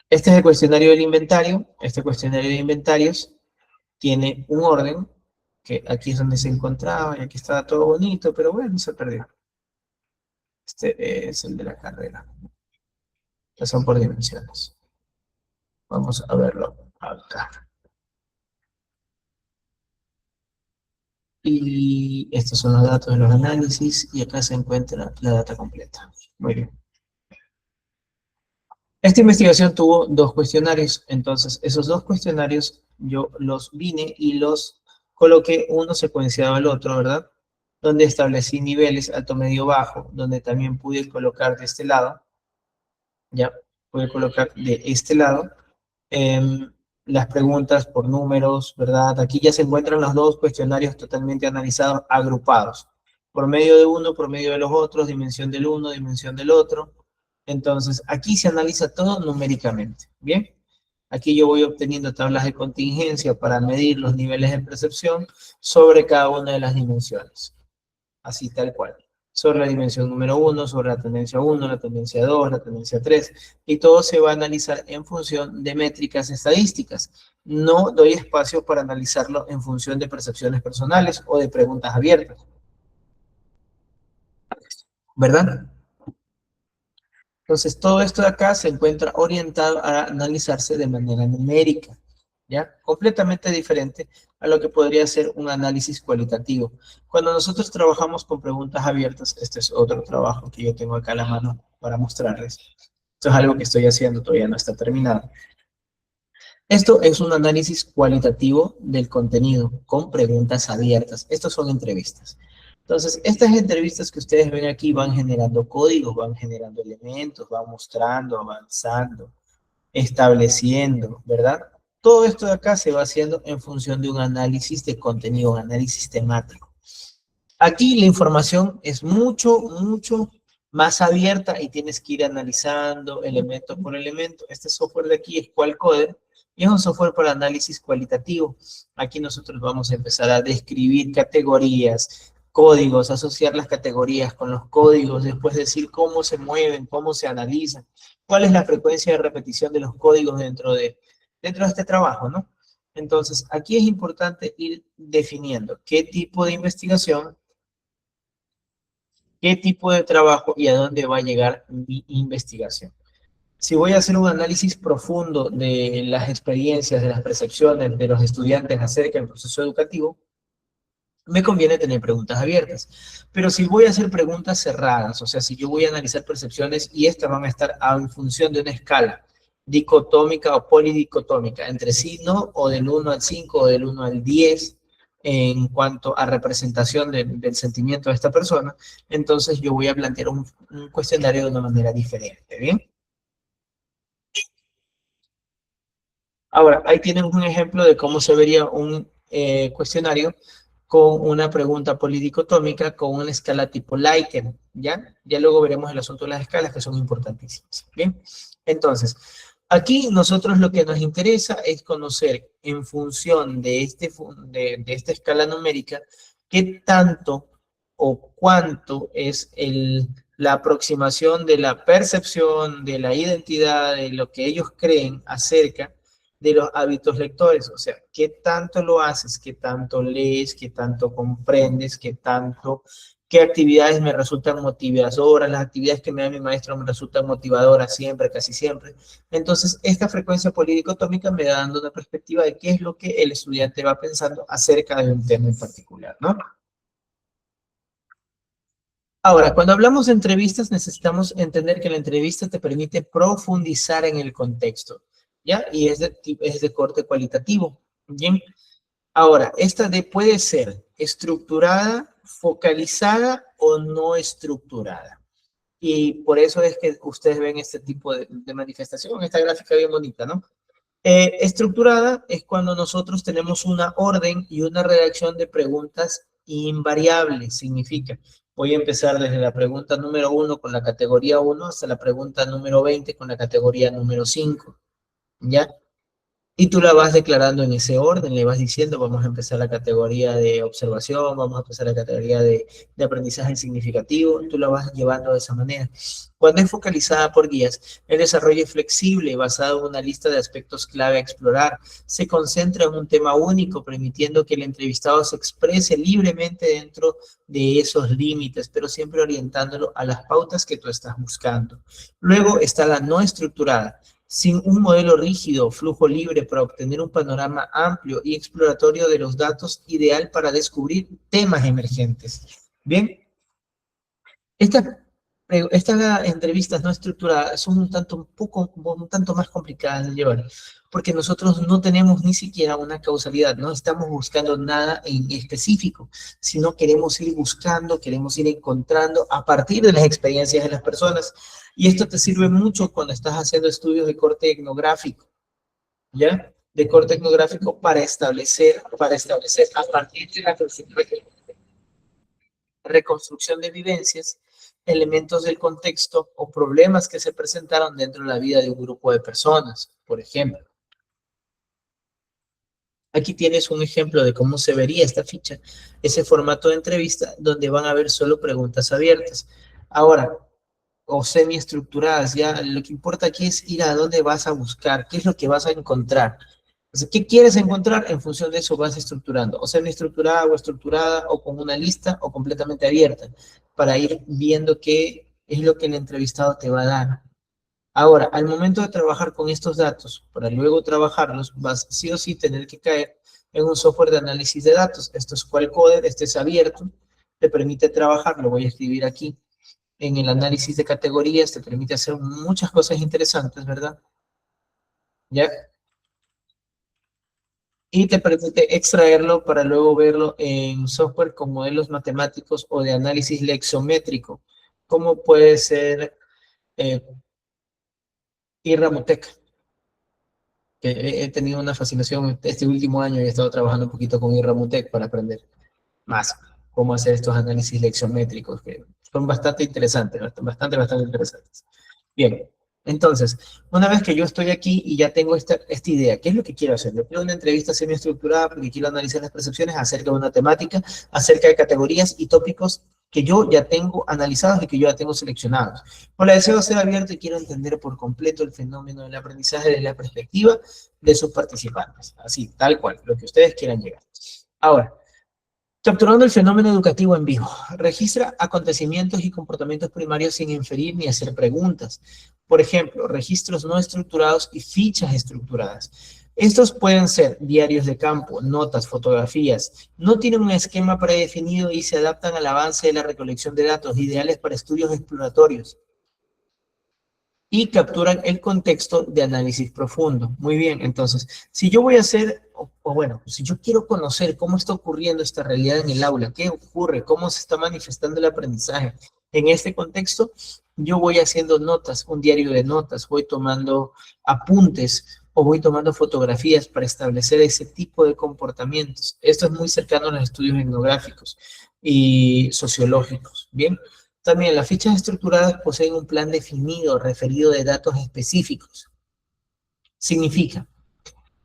este es el cuestionario del inventario. Este cuestionario de inventarios tiene un orden, que aquí es donde se encontraba y aquí estaba todo bonito, pero bueno, se perdió. Este es el de la carrera. Ya son por dimensiones. Vamos a verlo acá. Y estos son los datos de los análisis y acá se encuentra la data completa. Muy bien. Esta investigación tuvo 2 cuestionarios, entonces esos 2 cuestionarios yo los vine y los coloqué uno secuenciado al otro, ¿verdad? Donde establecí niveles alto, medio, bajo, donde también pude colocar de este lado, ya, pude colocar de este lado las preguntas por números, ¿verdad? Aquí ya se encuentran los 2 cuestionarios totalmente analizados, agrupados. Por medio de uno, por medio de los otros, dimensión del uno, dimensión del otro. Entonces, aquí se analiza todo numéricamente, ¿bien? Aquí yo voy obteniendo tablas de contingencia para medir los niveles de percepción sobre cada una de las dimensiones. Así tal cual. Sobre la dimensión número 1, sobre la tendencia 1, la tendencia 2, la tendencia 3, y todo se va a analizar en función de métricas estadísticas. No doy espacio para analizarlo en función de percepciones personales o de preguntas abiertas. ¿Verdad? Entonces, todo esto de acá se encuentra orientado a analizarse de manera numérica, ¿ya? Completamente diferente a lo que podría ser un análisis cualitativo. Cuando nosotros trabajamos con preguntas abiertas, este es otro trabajo que yo tengo acá a la mano para mostrarles. Esto es algo que estoy haciendo, todavía no está terminado. Esto es un análisis cualitativo del contenido con preguntas abiertas. Estos son entrevistas. Entonces, estas entrevistas que ustedes ven aquí van generando códigos, van generando elementos, van mostrando, avanzando, estableciendo, ¿verdad? Todo esto de acá se va haciendo en función de un análisis de contenido, un análisis temático. Aquí la información es mucho más abierta y tienes que ir analizando elemento por elemento. Este software de aquí es Qualcoder y es un software para análisis cualitativo. Aquí nosotros vamos a empezar a describir categorías, códigos, asociar las categorías con los códigos, después decir cómo se mueven, cómo se analizan, cuál es la frecuencia de repetición de los códigos dentro de este trabajo, ¿no? Entonces, aquí es importante ir definiendo qué tipo de investigación, qué tipo de trabajo y a dónde va a llegar mi investigación. Si voy a hacer un análisis profundo de las experiencias, de las percepciones de los estudiantes acerca del proceso educativo, me conviene tener preguntas abiertas. Pero si voy a hacer preguntas cerradas, o sea, si yo voy a analizar percepciones y estas van a estar en función de una escala dicotómica o polidicotómica, entre sí, ¿no? O del 1 al 5 o del 1 al 10 en cuanto a representación del sentimiento de esta persona, entonces yo voy a plantear un cuestionario de una manera diferente, ¿bien? Ahora, ahí tienen un ejemplo de cómo se vería un cuestionario con una pregunta polidicotómica con una escala tipo Likert, ¿ya? Ya luego veremos el asunto de las escalas, que son importantísimas, ¿bien? Entonces, aquí nosotros lo que nos interesa es conocer en función de, de esta escala numérica qué tanto o cuánto es la aproximación de la percepción, de la identidad, de lo que ellos creen acerca de los hábitos lectores, o sea, qué tanto lo haces, qué tanto lees, qué tanto comprendes, qué actividades me resultan motivadoras, las actividades que me da mi maestro me resultan motivadoras siempre, casi siempre. Entonces, esta frecuencia polidicotómica me da dando una perspectiva de qué es lo que el estudiante va pensando acerca de un tema en particular, ¿no? Ahora, cuando hablamos de entrevistas, necesitamos entender que la entrevista te permite profundizar en el contexto, ¿ya? Y es de corte cualitativo, ¿bien? Ahora, puede ser estructurada, focalizada o no estructurada. Y por eso es que ustedes ven este tipo de manifestación, esta gráfica bien bonita, ¿no? Estructurada es cuando nosotros tenemos una orden y una redacción de preguntas invariables. Significa, voy a empezar desde la pregunta número 1 con la categoría 1 hasta la pregunta número 20 con la categoría número 5. ¿Ya? Y tú la vas declarando en ese orden, le vas diciendo, vamos a empezar la categoría de observación, vamos a empezar la categoría de aprendizaje significativo, tú la vas llevando de esa manera. Cuando es focalizada por guías, el desarrollo es flexible, basado en una lista de aspectos clave a explorar, se concentra en un tema único, permitiendo que el entrevistado se exprese libremente dentro de esos límites, pero siempre orientándolo a las pautas que tú estás buscando. Luego está la no estructurada, sin un modelo rígido, flujo libre para obtener un panorama amplio y exploratorio de los datos, ideal para descubrir temas emergentes. Bien, estas entrevistas no estructuradas son un tanto más complicadas de llevar, porque nosotros no tenemos ni siquiera una causalidad, no estamos buscando nada en específico, sino queremos ir buscando, queremos ir encontrando a partir de las experiencias de las personas. Y esto te sirve mucho cuando estás haciendo estudios de corte etnográfico, ¿ya? De corte etnográfico para establecer a partir de la reconstrucción de vivencias, elementos del contexto o problemas que se presentaron dentro de la vida de un grupo de personas, por ejemplo. Aquí tienes un ejemplo de cómo se vería esta ficha, ese formato de entrevista donde van a haber solo preguntas abiertas. Ahora, o semiestructuradas, ya lo que importa aquí es ir a dónde vas a buscar, qué es lo que vas a encontrar. O sea, ¿qué quieres encontrar? En función de eso vas estructurando, o semiestructurada o estructurada, o con una lista, o completamente abierta, para ir viendo qué es lo que el entrevistado te va a dar. Ahora, al momento de trabajar con estos datos, para luego trabajarlos, vas sí o sí tener que caer en un software de análisis de datos. Esto es Qualcoder, este es abierto, te permite trabajar, lo voy a escribir aquí, en el análisis de categorías, te permite hacer muchas cosas interesantes, ¿verdad? ¿Ya? Y te permite extraerlo para luego verlo en software con modelos matemáticos o de análisis lexométrico, como puede ser eh, IRAMUTEC, que he tenido una fascinación este último año y he estado trabajando un poquito con IRAMUTEC para aprender más cómo hacer estos análisis lexométricos, que son bastante interesantes, bastante interesantes. Bien, entonces, una vez que yo estoy aquí y ya tengo esta idea, ¿qué es lo que quiero hacer? Yo quiero una entrevista semiestructurada porque quiero analizar las percepciones acerca de una temática, acerca de categorías y tópicos que yo ya tengo analizados y que yo ya tengo seleccionados. Por la deseo ser abierto y quiero entender por completo el fenómeno del aprendizaje desde la perspectiva de sus participantes. Así, tal cual, lo que ustedes quieran llegar. Ahora, capturando el fenómeno educativo en vivo. Registra acontecimientos y comportamientos primarios sin inferir ni hacer preguntas. Por ejemplo, registros no estructurados y fichas estructuradas. Estos pueden ser diarios de campo, notas, fotografías. No tienen un esquema predefinido y se adaptan al avance de la recolección de datos, ideales para estudios exploratorios. Y capturan el contexto de análisis profundo. Muy bien, entonces, si yo voy a hacer, bueno, si yo quiero conocer cómo está ocurriendo esta realidad en el aula, qué ocurre, cómo se está manifestando el aprendizaje en este contexto, yo voy haciendo notas, un diario de notas, voy tomando apuntes, o voy tomando fotografías para establecer ese tipo de comportamientos. Esto es muy cercano a los estudios etnográficos y sociológicos. Bien, también las fichas estructuradas poseen un plan definido referido de datos específicos. Significa,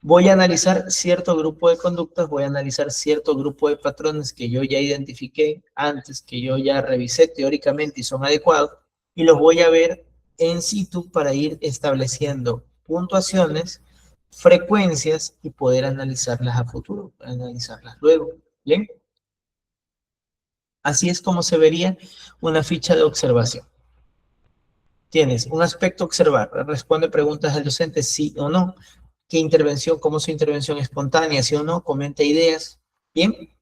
voy a analizar cierto grupo de conductas, voy a analizar cierto grupo de patrones que yo ya identifiqué antes, que yo ya revisé teóricamente y son adecuados, y los voy a ver en situ para ir estableciendo puntuaciones, frecuencias y poder analizarlas a futuro, analizarlas luego. ¿Bien? Así es como se vería una ficha de observación. Tienes un aspecto observar, responde preguntas al docente sí o no, qué intervención, cómo su intervención espontánea, sí o no, comenta ideas, bien.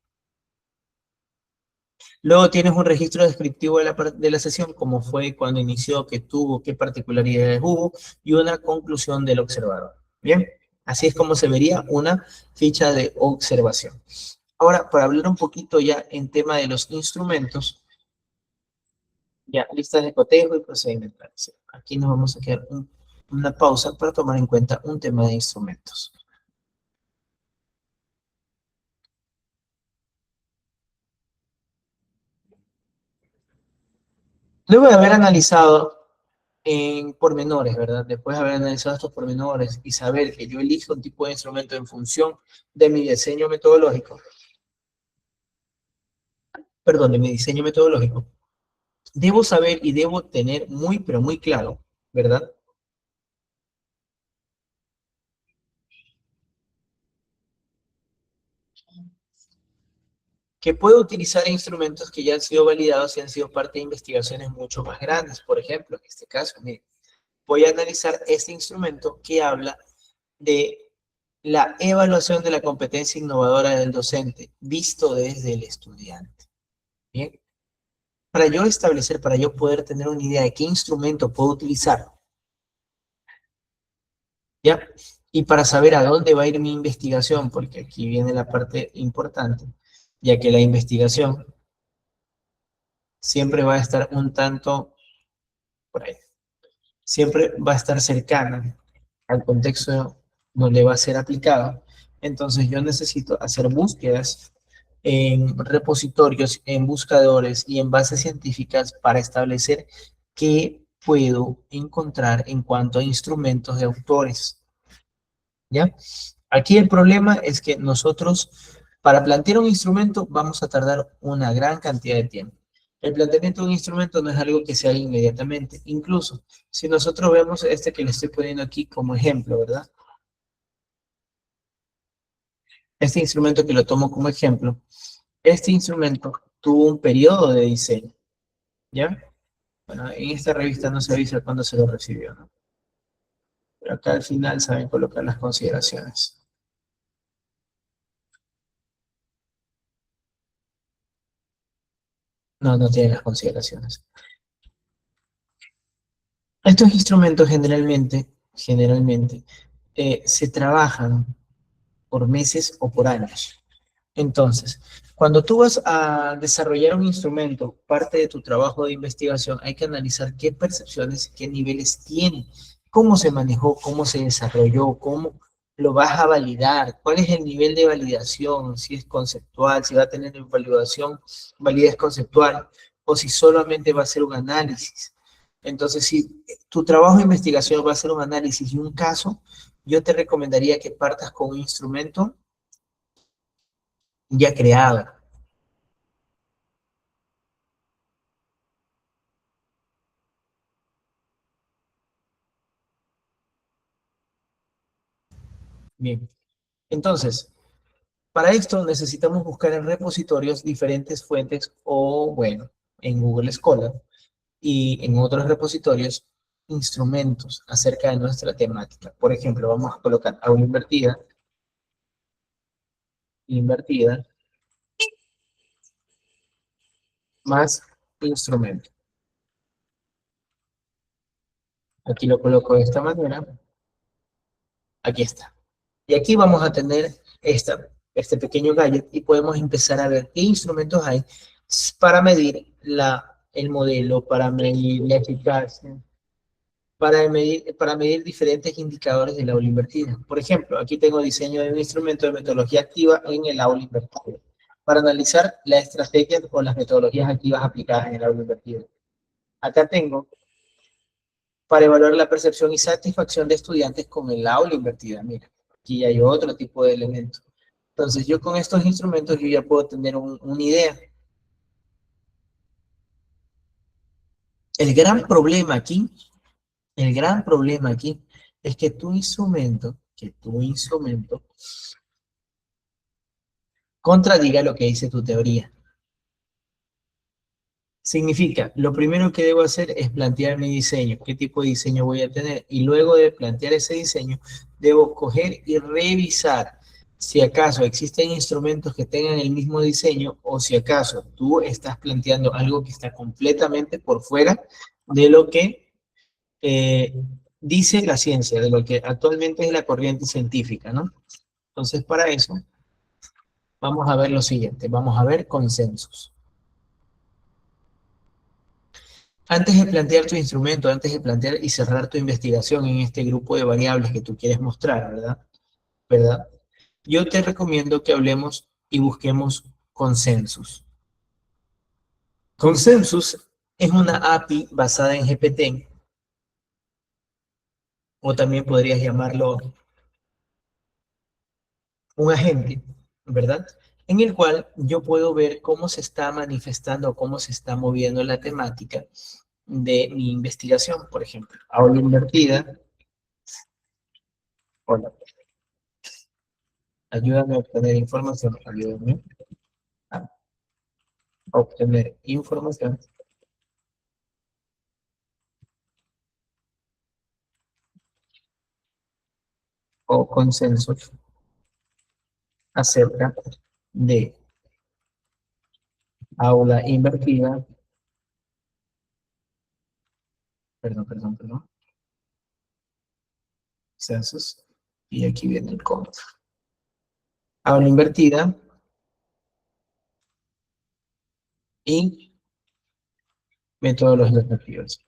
Luego tienes un registro descriptivo de la sesión, como fue cuando inició, qué tuvo, qué particularidades hubo, y una conclusión del observador, bien. Así es como se vería una ficha de observación. Ahora, para hablar un poquito ya en tema de los instrumentos, ya, listas de cotejo y procedimentales. Aquí nos vamos a quedar una pausa para tomar en cuenta un tema de instrumentos. Luego de haber analizado en pormenores, ¿verdad? Después de haber analizado estos pormenores y saber que yo elijo un tipo de instrumento en función de mi diseño metodológico, perdón, de mi diseño metodológico, debo saber y debo tener muy, pero muy claro, ¿verdad? Que puedo utilizar instrumentos que ya han sido validados y han sido parte de investigaciones mucho más grandes. Por ejemplo, en este caso, mire, voy a analizar este instrumento que habla de la evaluación de la competencia innovadora del docente, visto desde el estudiante. Bien, para yo establecer, para yo poder tener una idea de qué instrumento puedo utilizar, ¿ya? Y para saber a dónde va a ir mi investigación, porque aquí viene la parte importante, ya que la investigación siempre va a estar un tanto por ahí, siempre va a estar cercana al contexto donde va a ser aplicado. Entonces yo necesito hacer búsquedas en repositorios, en buscadores y en bases científicas para establecer qué puedo encontrar en cuanto a instrumentos de autores, ¿ya? Aquí el problema es que nosotros, para plantear un instrumento, vamos a tardar una gran cantidad de tiempo. El planteamiento de un instrumento no es algo que se haga inmediatamente. Incluso, si nosotros vemos este que le estoy poniendo aquí como ejemplo, ¿verdad? Este instrumento que lo tomo como ejemplo, este instrumento tuvo un periodo de diseño, ¿ya? Bueno, en esta revista no se avisa cuándo se lo recibió, ¿no? Pero acá al final saben colocar las consideraciones. No, no tienen las consideraciones. Estos instrumentos generalmente, se trabajan por meses o por años. Entonces, cuando tú vas a desarrollar un instrumento, parte de tu trabajo de investigación, hay que analizar qué percepciones, qué niveles tiene, cómo se manejó, cómo se desarrolló, cómo lo vas a validar, cuál es el nivel de validación, si es conceptual, si va a tener validación, validez conceptual, o si solamente va a ser un análisis. Entonces, si tu trabajo de investigación va a ser un análisis y un caso, yo te recomendaría que partas con un instrumento ya creado. Bien, entonces, para esto necesitamos buscar en repositorios diferentes fuentes o, bueno, en Google Scholar y en otros repositorios, instrumentos acerca de nuestra temática. Por ejemplo, vamos a colocar aula invertida, invertida, más instrumento. Aquí lo coloco de esta manera. Aquí está. Y aquí vamos a tener este pequeño gadget y podemos empezar a ver qué instrumentos hay para medir el modelo, para medir la eficacia. para medir diferentes indicadores del aula invertida. Por ejemplo, aquí tengo diseño de un instrumento de metodología activa en el aula invertida, para analizar las estrategias o las metodologías activas aplicadas en el aula invertida. Acá tengo para evaluar la percepción y satisfacción de estudiantes con el aula invertida. Mira, aquí hay otro tipo de elementos. Entonces, yo con estos instrumentos yo ya puedo tener una idea. El gran problema aquí, el gran problema aquí es que tu instrumento contradiga lo que dice tu teoría. Significa, lo primero que debo hacer es plantear mi diseño, qué tipo de diseño voy a tener, y luego de plantear ese diseño, debo coger y revisar si acaso existen instrumentos que tengan el mismo diseño o si acaso tú estás planteando algo que está completamente por fuera de lo que eh, dice la ciencia, de lo que actualmente es la corriente científica, ¿no? Entonces, para eso, vamos a ver lo siguiente, vamos a ver consensos. Antes de plantear tu instrumento, antes de plantear y cerrar tu investigación en este grupo de variables que tú quieres mostrar, ¿verdad? Yo te recomiendo que hablemos y busquemos consensus. Consensus es una API basada en GPT, o también podrías llamarlo un agente, ¿verdad? En el cual yo puedo ver cómo se está manifestando, cómo se está moviendo la temática de mi investigación, por ejemplo. Aula invertida. Hola. Ayúdame a obtener información. Ayúdame a obtener información o consensos acerca de aula invertida. Perdón. Consensos. Y aquí viene el código. Aula invertida y metodologías activas.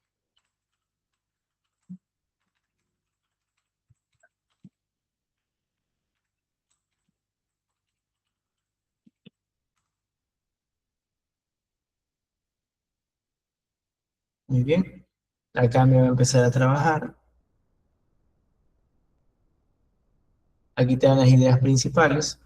Muy bien. Acá me voy a empezar a trabajar. Aquí te dan las ideas principales.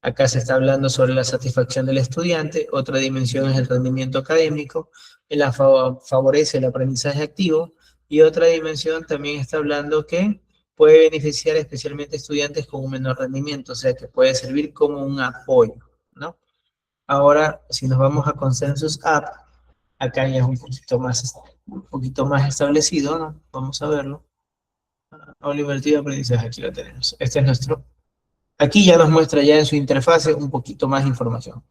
Acá se está hablando sobre la satisfacción del estudiante. Otra dimensión es el rendimiento académico. La favorece el aprendizaje activo. Y otra dimensión también está hablando que puede beneficiar especialmente a estudiantes con un menor rendimiento, o sea que puede servir como un apoyo, ¿no? Ahora, si nos vamos a Consensus App, acá ya es un poquito más establecido, ¿no? Vamos a verlo. Aula invertida de aprendizaje, aquí lo tenemos. Este es nuestro. Aquí ya nos muestra ya en su interfase un poquito más información.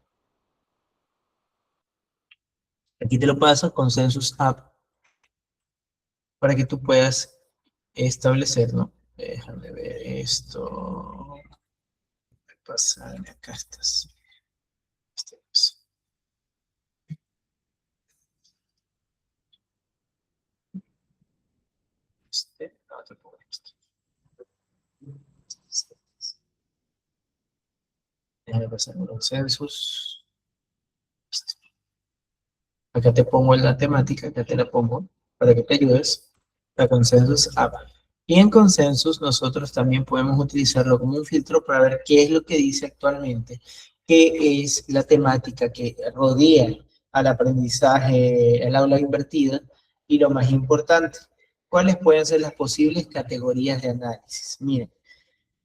Aquí te lo paso, Consensus App, para que tú puedas establecer, ¿no? Déjame ver esto. Pasarme acá estás. No te pongo esto. Déjame pasar un consensus. Acá te pongo la temática, acá te la pongo para que te ayudes. La Consensus App. Y en Consensus nosotros también podemos utilizarlo como un filtro para ver qué es lo que dice actualmente, qué es la temática que rodea al aprendizaje, el aula invertida, y lo más importante, cuáles pueden ser las posibles categorías de análisis. Miren,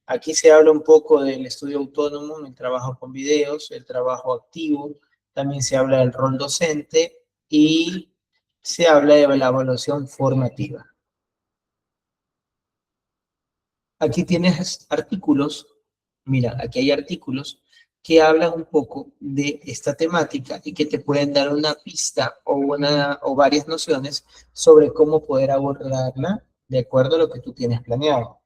aquí se habla un poco del estudio autónomo, el trabajo con videos, el trabajo activo, también se habla del rol docente y se habla de la evaluación formativa. Aquí tienes artículos, mira, aquí hay artículos que hablan un poco de esta temática y que te pueden dar una pista o varias nociones sobre cómo poder abordarla de acuerdo a lo que tú tienes planeado.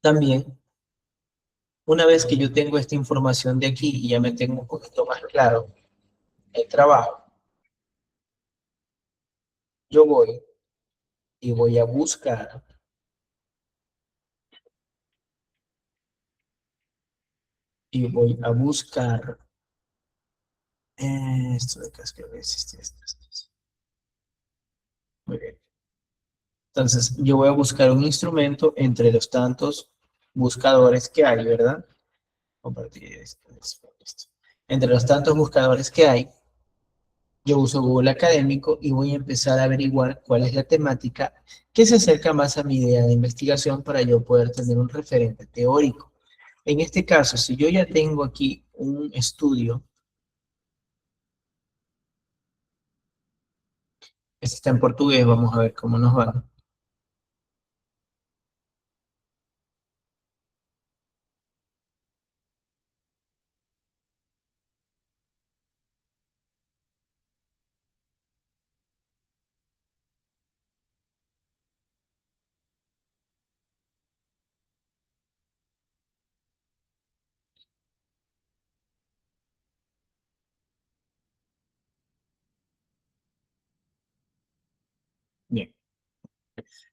También, una vez que yo tengo esta información de aquí y ya me tengo un poquito más claro el trabajo, yo voy y voy a buscar esto de acá es que existe esto. Muy bien. Entonces, yo voy a buscar un instrumento entre los tantos buscadores que hay, ¿verdad? Compartir esto. Entre los tantos buscadores que hay, yo uso Google Académico y voy a empezar a averiguar cuál es la temática que se acerca más a mi idea de investigación para yo poder tener un referente teórico. En este caso, si yo ya tengo aquí un estudio, este está en portugués, vamos a ver cómo nos va. Bien,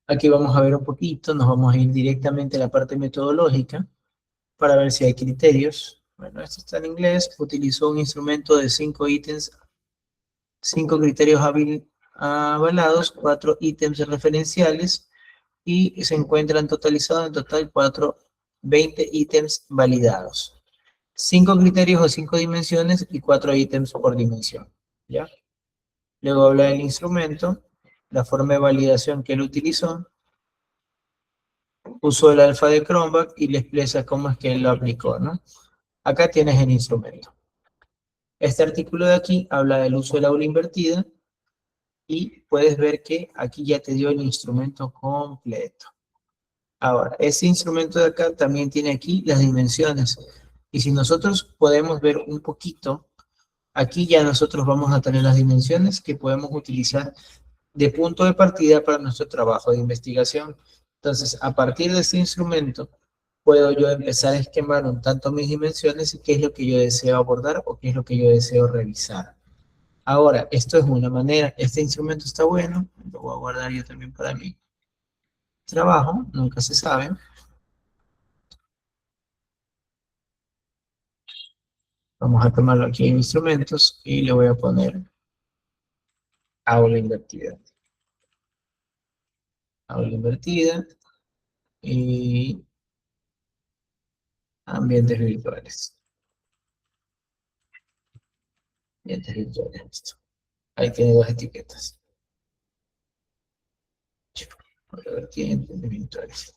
aquí vamos a ver un poquito, nos vamos a ir directamente a la parte metodológica para ver si hay criterios. Bueno, esto está en inglés, utilizó un instrumento de 5 ítems, 5 criterios avalados, 4 ítems referenciales y se encuentran totalizados en total 20 ítems validados. 5 criterios o 5 dimensiones y 4 ítems por dimensión. ¿Ya? Luego habla del instrumento, la forma de validación que él utilizó, usó el alfa de Cronbach y le expresa cómo es que él lo aplicó, ¿no? Acá tienes el instrumento. Este artículo de aquí habla del uso del aula invertida y puedes ver que aquí ya te dio el instrumento completo. Ahora, este instrumento de acá también tiene aquí las dimensiones. Y si nosotros podemos ver un poquito, aquí ya nosotros vamos a tener las dimensiones que podemos utilizar de punto de partida para nuestro trabajo de investigación. Entonces, a partir de este instrumento, puedo yo empezar a esquemar un tanto mis dimensiones y qué es lo que yo deseo abordar o qué es lo que yo deseo revisar. Ahora, esto es una manera, este instrumento está bueno, lo voy a guardar yo también para mi trabajo, nunca se sabe. Vamos a tomarlo aquí en instrumentos y le voy a poner aula invertida. Aula invertida y ambientes virtuales. Ambientes virtuales, listo. Ahí tiene dos etiquetas. Aula vertientes virtuales.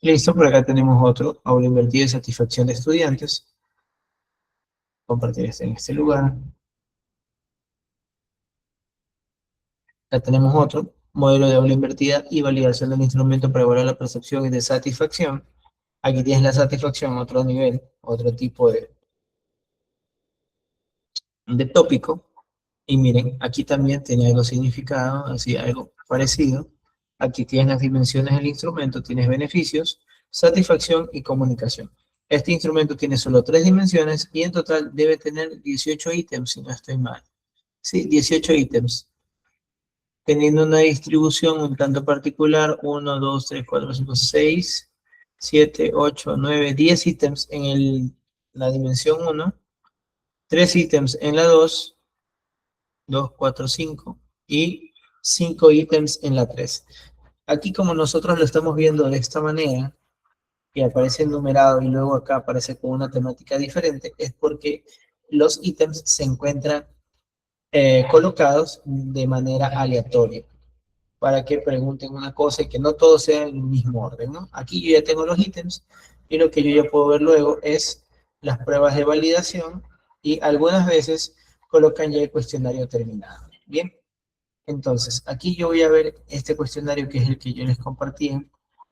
Listo, por acá tenemos otro, aula invertida y satisfacción de estudiantes. Compartir este en este lugar. Acá tenemos otro, modelo de aula invertida y validación del instrumento para evaluar la percepción y de satisfacción. Aquí tienes la satisfacción, otro nivel, otro tipo de tópico. Y miren, aquí también tiene algo significado, así algo parecido. Aquí tienes las dimensiones del instrumento, tienes beneficios, satisfacción y comunicación. Este instrumento tiene solo 3 dimensiones y en total debe tener 18 ítems, si no estoy mal. Sí, 18 ítems. Teniendo una distribución un tanto particular, 1, 2, 3, 4, 5, 6, 7, 8, 9, 10 ítems en la dimensión 1, 3 ítems en la 2, 2, 4, 5 y 5 ítems en la 3. Aquí como nosotros lo estamos viendo de esta manera, que aparece numerado y luego acá aparece con una temática diferente, es porque los ítems se encuentran colocados de manera aleatoria, para que pregunten una cosa y que no todo sea en el mismo orden, ¿no? Aquí yo ya tengo los ítems y lo que yo ya puedo ver luego es las pruebas de validación y algunas veces colocan ya el cuestionario terminado. Bien, entonces aquí yo voy a ver este cuestionario que es el que yo les compartí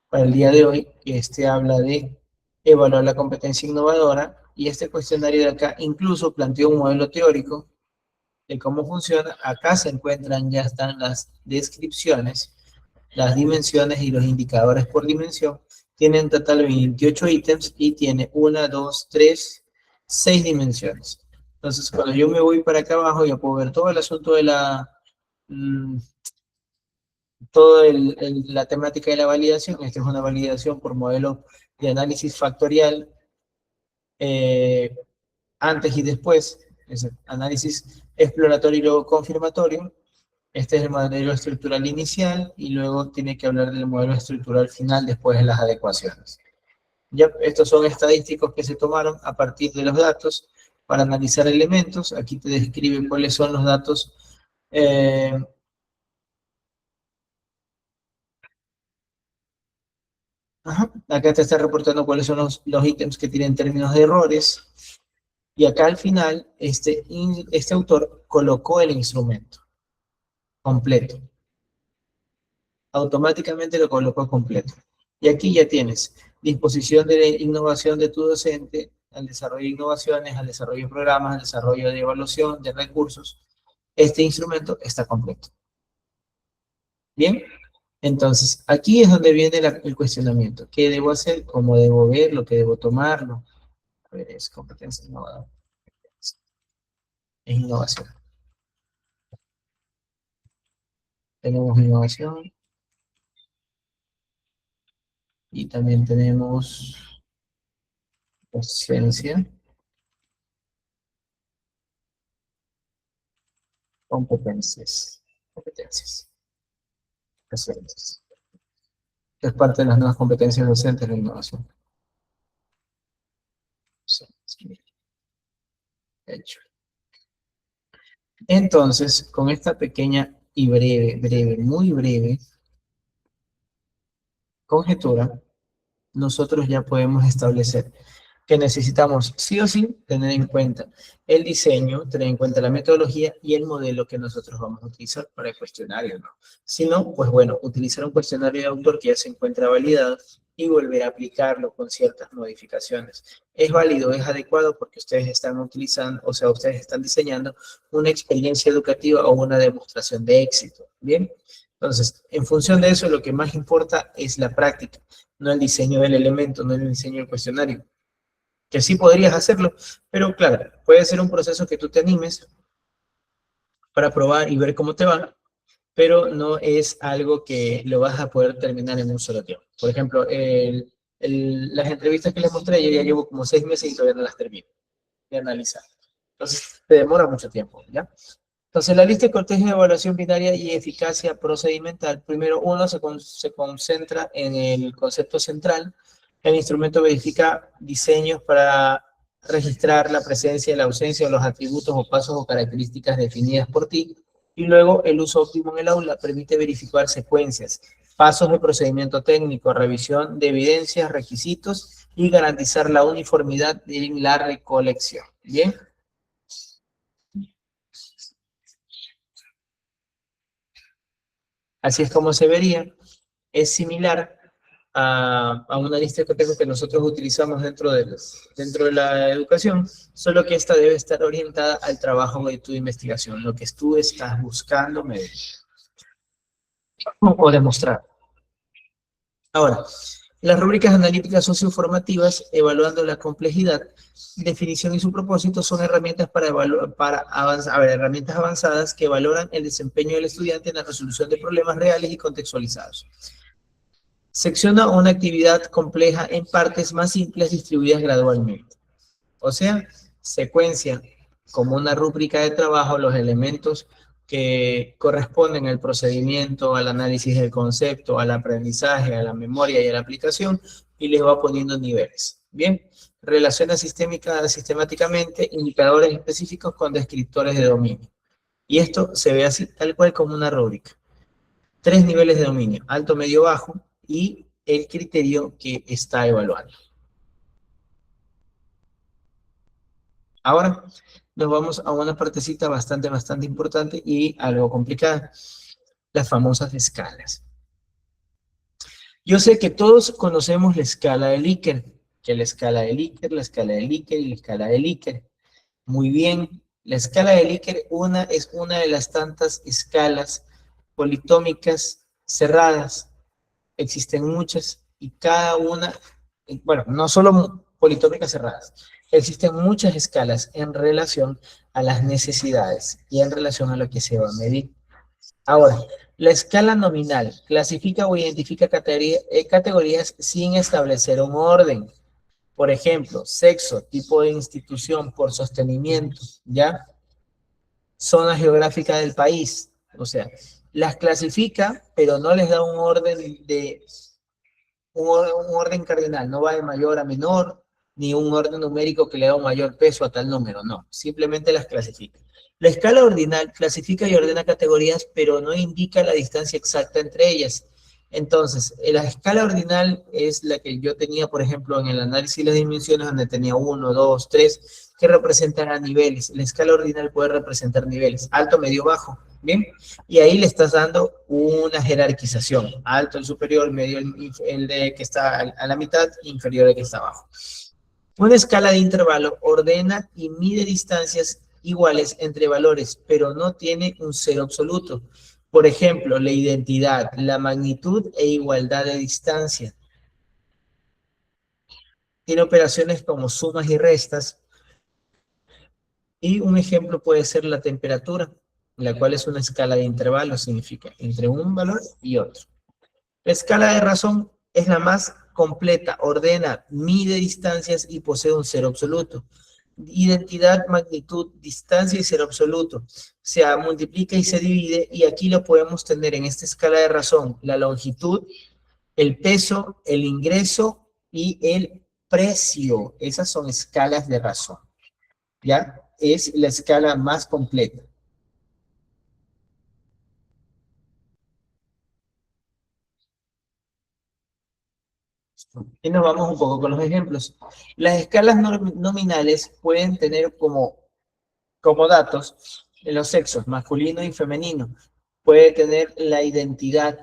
para el día de hoy, que este habla de evaluar la competencia innovadora y este cuestionario de acá incluso plantea un modelo teórico de cómo funciona. Acá se encuentran, ya están las descripciones, las dimensiones y los indicadores por dimensión. Tiene en total 28 ítems y tiene 1, 2, 3, 6 dimensiones. Entonces, cuando yo me voy para acá abajo, ya puedo ver todo el asunto de la toda la temática de la validación. Esta es una validación por modelo de análisis factorial antes y después, es análisis exploratorio y luego confirmatorio. Este es el modelo estructural inicial y luego tiene que hablar del modelo estructural final después de las adecuaciones. Ya, estos son estadísticos que se tomaron a partir de los datos para analizar elementos. Aquí te describe cuáles son los datos. Acá te está reportando cuáles son los ítems que tienen términos de errores. Y acá al final, este autor colocó el instrumento completo. Automáticamente lo colocó completo. Y aquí ya tienes disposición de innovación de tu docente, al desarrollo de innovaciones, al desarrollo de programas, al desarrollo de evaluación, de recursos. Este instrumento está completo. ¿Bien? Entonces, aquí es donde viene el cuestionamiento. ¿Qué debo hacer? ¿Cómo debo verlo? ¿Qué debo tomarlo? A ver, es competencia innovadora. Es innovación. Tenemos innovación. Y también tenemos docencia. Competencias. Competencias. Docentes. Es parte de las nuevas competencias docentes de la innovación. Sí, sí. Hecho. Entonces, con esta pequeña y muy breve conjetura, nosotros ya podemos establecer que necesitamos sí o sí tener en cuenta el diseño, tener en cuenta la metodología y el modelo que nosotros vamos a utilizar para el cuestionario, ¿no? Si no, pues bueno, utilizar un cuestionario de autor que ya se encuentra validado y volver a aplicarlo con ciertas modificaciones. Es válido, es adecuado porque ustedes están utilizando, o sea, ustedes están diseñando una experiencia educativa o una demostración de éxito, ¿bien? Entonces, en función de eso, lo que más importa es la práctica, no el diseño del elemento, no el diseño del cuestionario. Que sí podrías hacerlo, pero claro, puede ser un proceso que tú te animes para probar y ver cómo te va, pero no es algo que lo vas a poder terminar en un solo tiempo. Por ejemplo, las entrevistas que les mostré, yo ya llevo como 6 meses y todavía no las termino de analizar. Entonces, te demora mucho tiempo, ¿ya? Entonces, la lista de cortejo de evaluación binaria y eficacia procedimental, primero uno se concentra en el concepto central. El instrumento verifica diseños para registrar la presencia, la ausencia, o los atributos o pasos o características definidas por ti. Y luego, el uso óptimo en el aula permite verificar secuencias, pasos de procedimiento técnico, revisión de evidencias, requisitos y garantizar la uniformidad en la recolección. ¿Bien? Así es como se vería. Es similar a una lista de cotejo que nosotros utilizamos dentro de la educación, solo que esta debe estar orientada al trabajo de tu investigación, lo que tú estás buscando medir o demostrar. Ahora, las rúbricas analíticas socioformativas, evaluando la complejidad, definición y su propósito, son herramientas herramientas avanzadas que valoran el desempeño del estudiante en la resolución de problemas reales y contextualizados. Secciona una actividad compleja en partes más simples distribuidas gradualmente. O sea, secuencia como una rúbrica de trabajo los elementos que corresponden al procedimiento, al análisis del concepto, al aprendizaje, a la memoria y a la aplicación, y les va poniendo niveles. Bien, relaciona sistemáticamente indicadores específicos con descriptores de dominio. Y esto se ve así, tal cual como una rúbrica. 3 niveles de dominio, alto, medio, bajo, y el criterio que está evaluando. Ahora nos vamos a una partecita bastante importante y algo complicada, las famosas escalas. Yo sé que todos conocemos la escala de Likert, que la escala de Likert, la escala de Likert y la escala de Likert. Muy bien, la escala de Likert es una de las tantas escalas politómicas cerradas. Existen muchas y cada una, bueno, no solo politómicas cerradas, existen muchas escalas en relación a las necesidades y en relación a lo que se va a medir. Ahora, la escala nominal clasifica o identifica categorías sin establecer un orden. Por ejemplo, sexo, tipo de institución por sostenimiento, ¿ya? Zona geográfica del país. O sea, las clasifica, pero no les da un orden un orden cardinal, no va de mayor a menor, ni un orden numérico que le da un mayor peso a tal número, no, simplemente las clasifica. La escala ordinal clasifica y ordena categorías, pero no indica la distancia exacta entre ellas. Entonces, la escala ordinal es la que yo tenía, por ejemplo, en el análisis de las dimensiones, donde tenía 1, 2, 3, que representan a niveles. La escala ordinal puede representar niveles, alto, medio, bajo, ¿bien? Y ahí le estás dando una jerarquización, alto el superior, medio el de que está a la mitad, inferior el que está abajo. Una escala de intervalo ordena y mide distancias iguales entre valores, pero no tiene un cero absoluto. Por ejemplo, la identidad, la magnitud e igualdad de distancia. Tiene operaciones como sumas y restas. Y un ejemplo puede ser la temperatura, la cual es una escala de intervalo, significa entre un valor y otro. La escala de razón es la más completa, ordena, mide distancias y posee un cero absoluto. Identidad, magnitud, distancia y cero absoluto. Se multiplica y se divide, y aquí lo podemos tener en esta escala de razón: la longitud, el peso, el ingreso y el precio. Esas son escalas de razón, ¿ya? Es la escala más completa. Y nos vamos un poco con los ejemplos. Las escalas nominales pueden tener como datos en los sexos, masculino y femenino. Puede tener la identidad,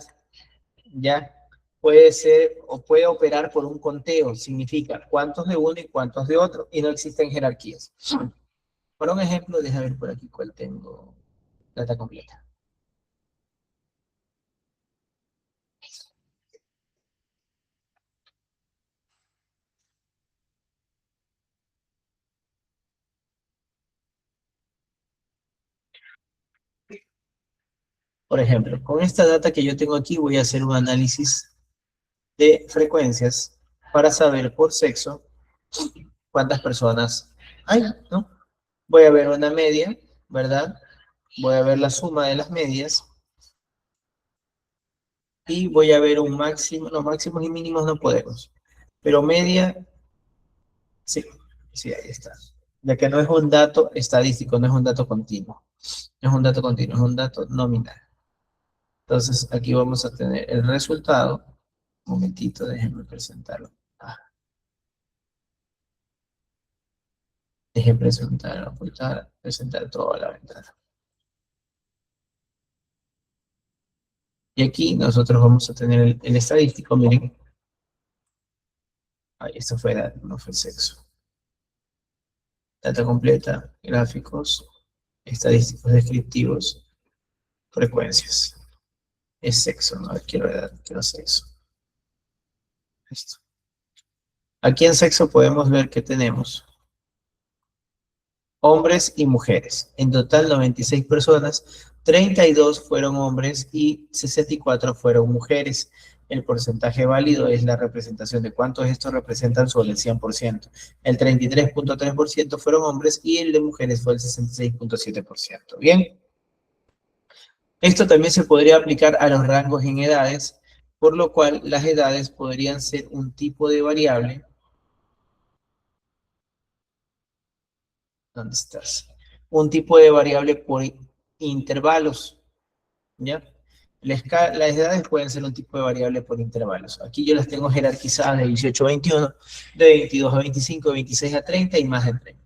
¿ya? Puede ser o puede operar por un conteo, significa cuántos de uno y cuántos de otro, y no existen jerarquías. Por un ejemplo, déjame ver por aquí cuál tengo data completa. Por ejemplo, con esta data que yo tengo aquí voy a hacer un análisis de frecuencias para saber por sexo cuántas personas hay, ¿no? Voy a ver una media, ¿verdad? Voy a ver la suma de las medias y voy a ver un máximo. Los máximos y mínimos no podemos, pero media, sí, sí, ahí está. Ya que no es un dato estadístico, no es un dato continuo, no es un dato continuo, es un dato nominal. Entonces aquí vamos a tener el resultado. Un momentito, déjenme presentarlo. Dejen presentar, ocultar, presentar toda la ventana. Y aquí nosotros vamos a tener el estadístico, miren. Ahí, esto fue no fue sexo. Data completa, gráficos, estadísticos descriptivos, frecuencias. Es sexo, no quiero edad, quiero sexo. Listo. Aquí en sexo podemos ver que tenemos hombres y mujeres. En total 96 personas, 32 fueron hombres y 64 fueron mujeres. El porcentaje válido es la representación de cuántos estos representan sobre el 100%. El 33.3% fueron hombres y el de mujeres fue el 66.7%. Bien. Esto también se podría aplicar a los rangos en edades, por lo cual las edades podrían ser un tipo de variable. ¿Dónde estás? Un tipo de variable por intervalos, ¿ya? Las edades pueden ser un tipo de variable por intervalos. Aquí yo las tengo jerarquizadas de 18 a 21, de 22 a 25, de 26 a 30 y más de 30.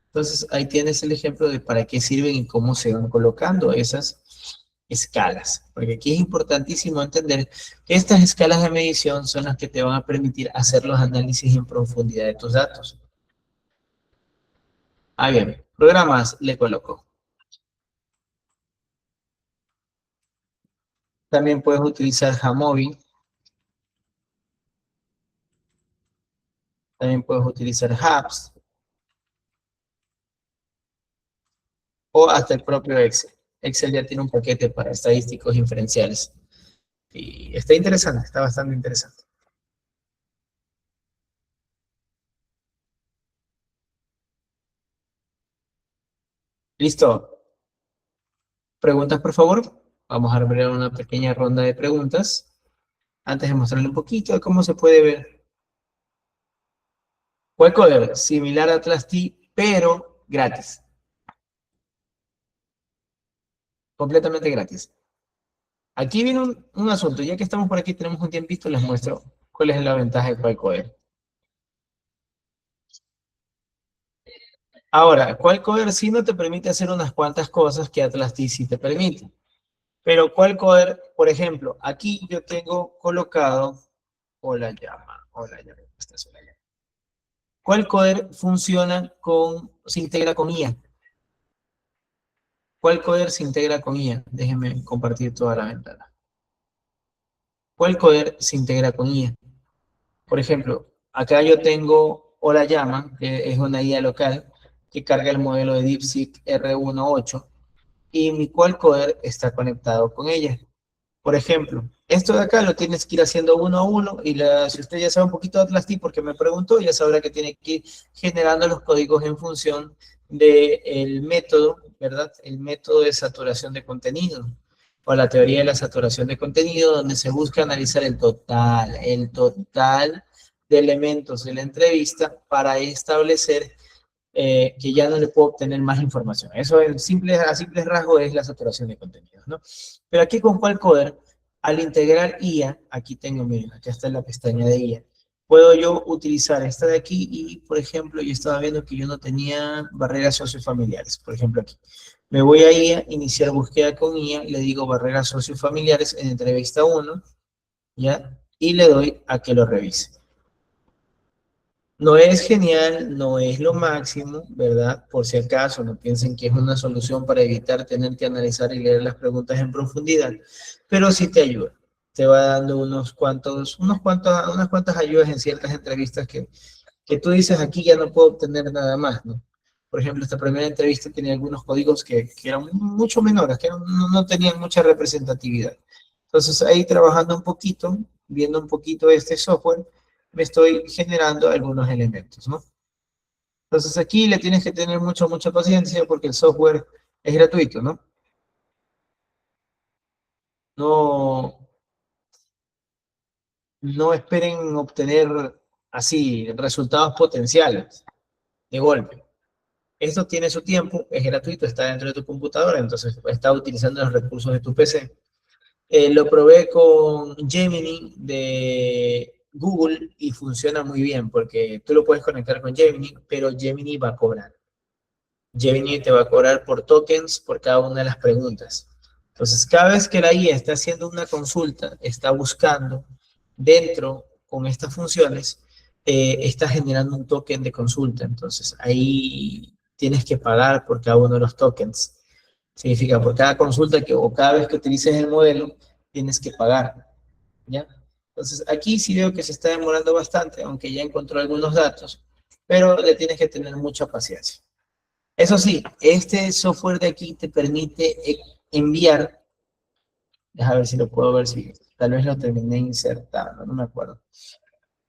Entonces ahí tienes el ejemplo de para qué sirven y cómo se van colocando esas escalas. Porque aquí es importantísimo entender que estas escalas de medición son las que te van a permitir hacer los análisis en profundidad de tus datos. Ah, bien. Programas le coloco. También puedes utilizar Jamovi. También puedes utilizar Hubs o hasta el propio Excel. Excel ya tiene un paquete para estadísticos inferenciales. Y está interesante, está bastante interesante. ¿Listo? ¿Preguntas, por favor? Vamos a abrir una pequeña ronda de preguntas. Antes de mostrarle un poquito de cómo se puede ver. Qualcoder, similar a Atlas T, pero gratis. Completamente gratis. Aquí viene un asunto. Ya que estamos por aquí, tenemos un tiempito, les muestro cuál es la ventaja de Qualcoder. Ahora, Qualcoder sí no te permite hacer unas cuantas cosas que Atlas T sí te permite. Pero Qualcoder, por ejemplo, aquí yo tengo colocado, hola llama, esta es la llama. Qualcoder funciona se integra con IA. Qualcoder se integra con IA. Déjenme compartir toda la ventana. Qualcoder se integra con IA. Por ejemplo, acá yo tengo Hola Llama, que es una IA local que carga el modelo de DeepSeek R18 y mi qualcoder está conectado con ella. Por ejemplo, esto de acá lo tienes que ir haciendo uno a uno y si usted ya sabe un poquito de Atlas T porque me preguntó, ya sabrá que tiene que ir generando los códigos en función del método, ¿verdad? El método de saturación de contenido o la teoría de la saturación de contenido, donde se busca analizar el total de elementos de la entrevista para establecer que ya no le puedo obtener más información. Eso a simples rasgos es la saturación de contenidos, ¿no? Pero aquí con Qualcoder, al integrar IA, aquí tengo, miren, acá está la pestaña de IA, puedo yo utilizar esta de aquí y, por ejemplo, yo estaba viendo que yo no tenía barreras sociofamiliares, por ejemplo aquí. Me voy a IA, iniciar búsqueda con IA, le digo barreras sociofamiliares en entrevista 1, ¿ya? Y le doy a que lo revise. No es genial, no es lo máximo, ¿verdad? Por si acaso, no piensen que es una solución para evitar tener que analizar y leer las preguntas en profundidad, pero sí te ayuda. Te va dando unas cuantas ayudas en ciertas entrevistas que tú dices aquí ya no puedo obtener nada más, ¿no? Por ejemplo, esta primera entrevista tenía algunos códigos que eran mucho menores, que no tenían mucha representatividad. Entonces ahí trabajando un poquito, viendo un poquito este software, me estoy generando algunos elementos, ¿no? Entonces aquí le tienes que tener mucha paciencia porque el software es gratuito, ¿no? No, no esperen obtener así resultados potenciales de golpe. Esto tiene su tiempo, es gratuito, está dentro de tu computadora, entonces está utilizando los recursos de tu PC. Lo probé con Gemini de Google y funciona muy bien porque tú lo puedes conectar con Gemini, pero Gemini va a cobrar. Gemini te va a cobrar por tokens por cada una de las preguntas. Entonces, cada vez que la IA está haciendo una consulta, está buscando dentro con estas funciones, está generando un token de consulta. Entonces, ahí tienes que pagar por cada uno de los tokens. Significa, por cada consulta o cada vez que utilices el modelo, tienes que pagar, ¿ya? Entonces, aquí sí veo que se está demorando bastante, aunque ya encontró algunos datos, pero le tienes que tener mucha paciencia. Eso sí, este software de aquí te permite enviar, déjame ver si lo puedo ver, si tal vez lo terminé insertando, no me acuerdo.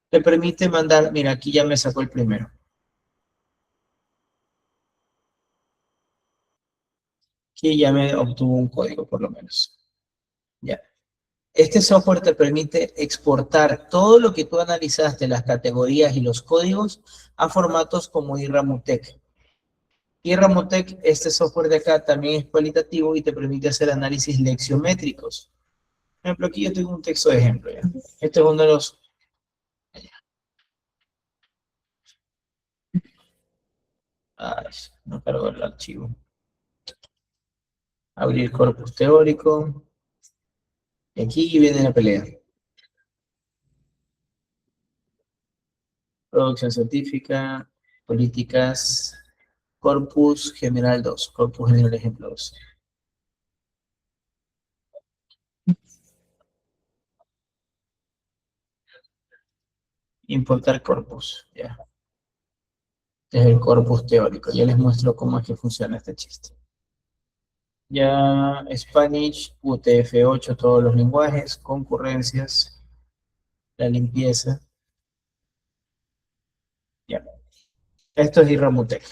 Te permite mandar, mira, aquí ya me sacó el primero. Aquí ya me obtuvo un código, por lo menos. Ya. Este software te permite exportar todo lo que tú analizaste, las categorías y los códigos, a formatos como IRAMUTEC. IRAMUTEC, este software de acá, también es cualitativo y te permite hacer análisis lexiométricos. Por ejemplo, aquí yo tengo un texto de ejemplo, ¿ya? Este es uno de los... Ay, no cargo el archivo. Abrir corpus teórico. Y aquí viene la pelea. Producción científica, políticas, corpus general 2, corpus general ejemplo 2. Importar corpus, ya. Es el corpus teórico. Ya les muestro cómo es que funciona este chiste. Ya Spanish, UTF-8, todos los lenguajes, concurrencias, la limpieza. Ya. Esto es Irramutec.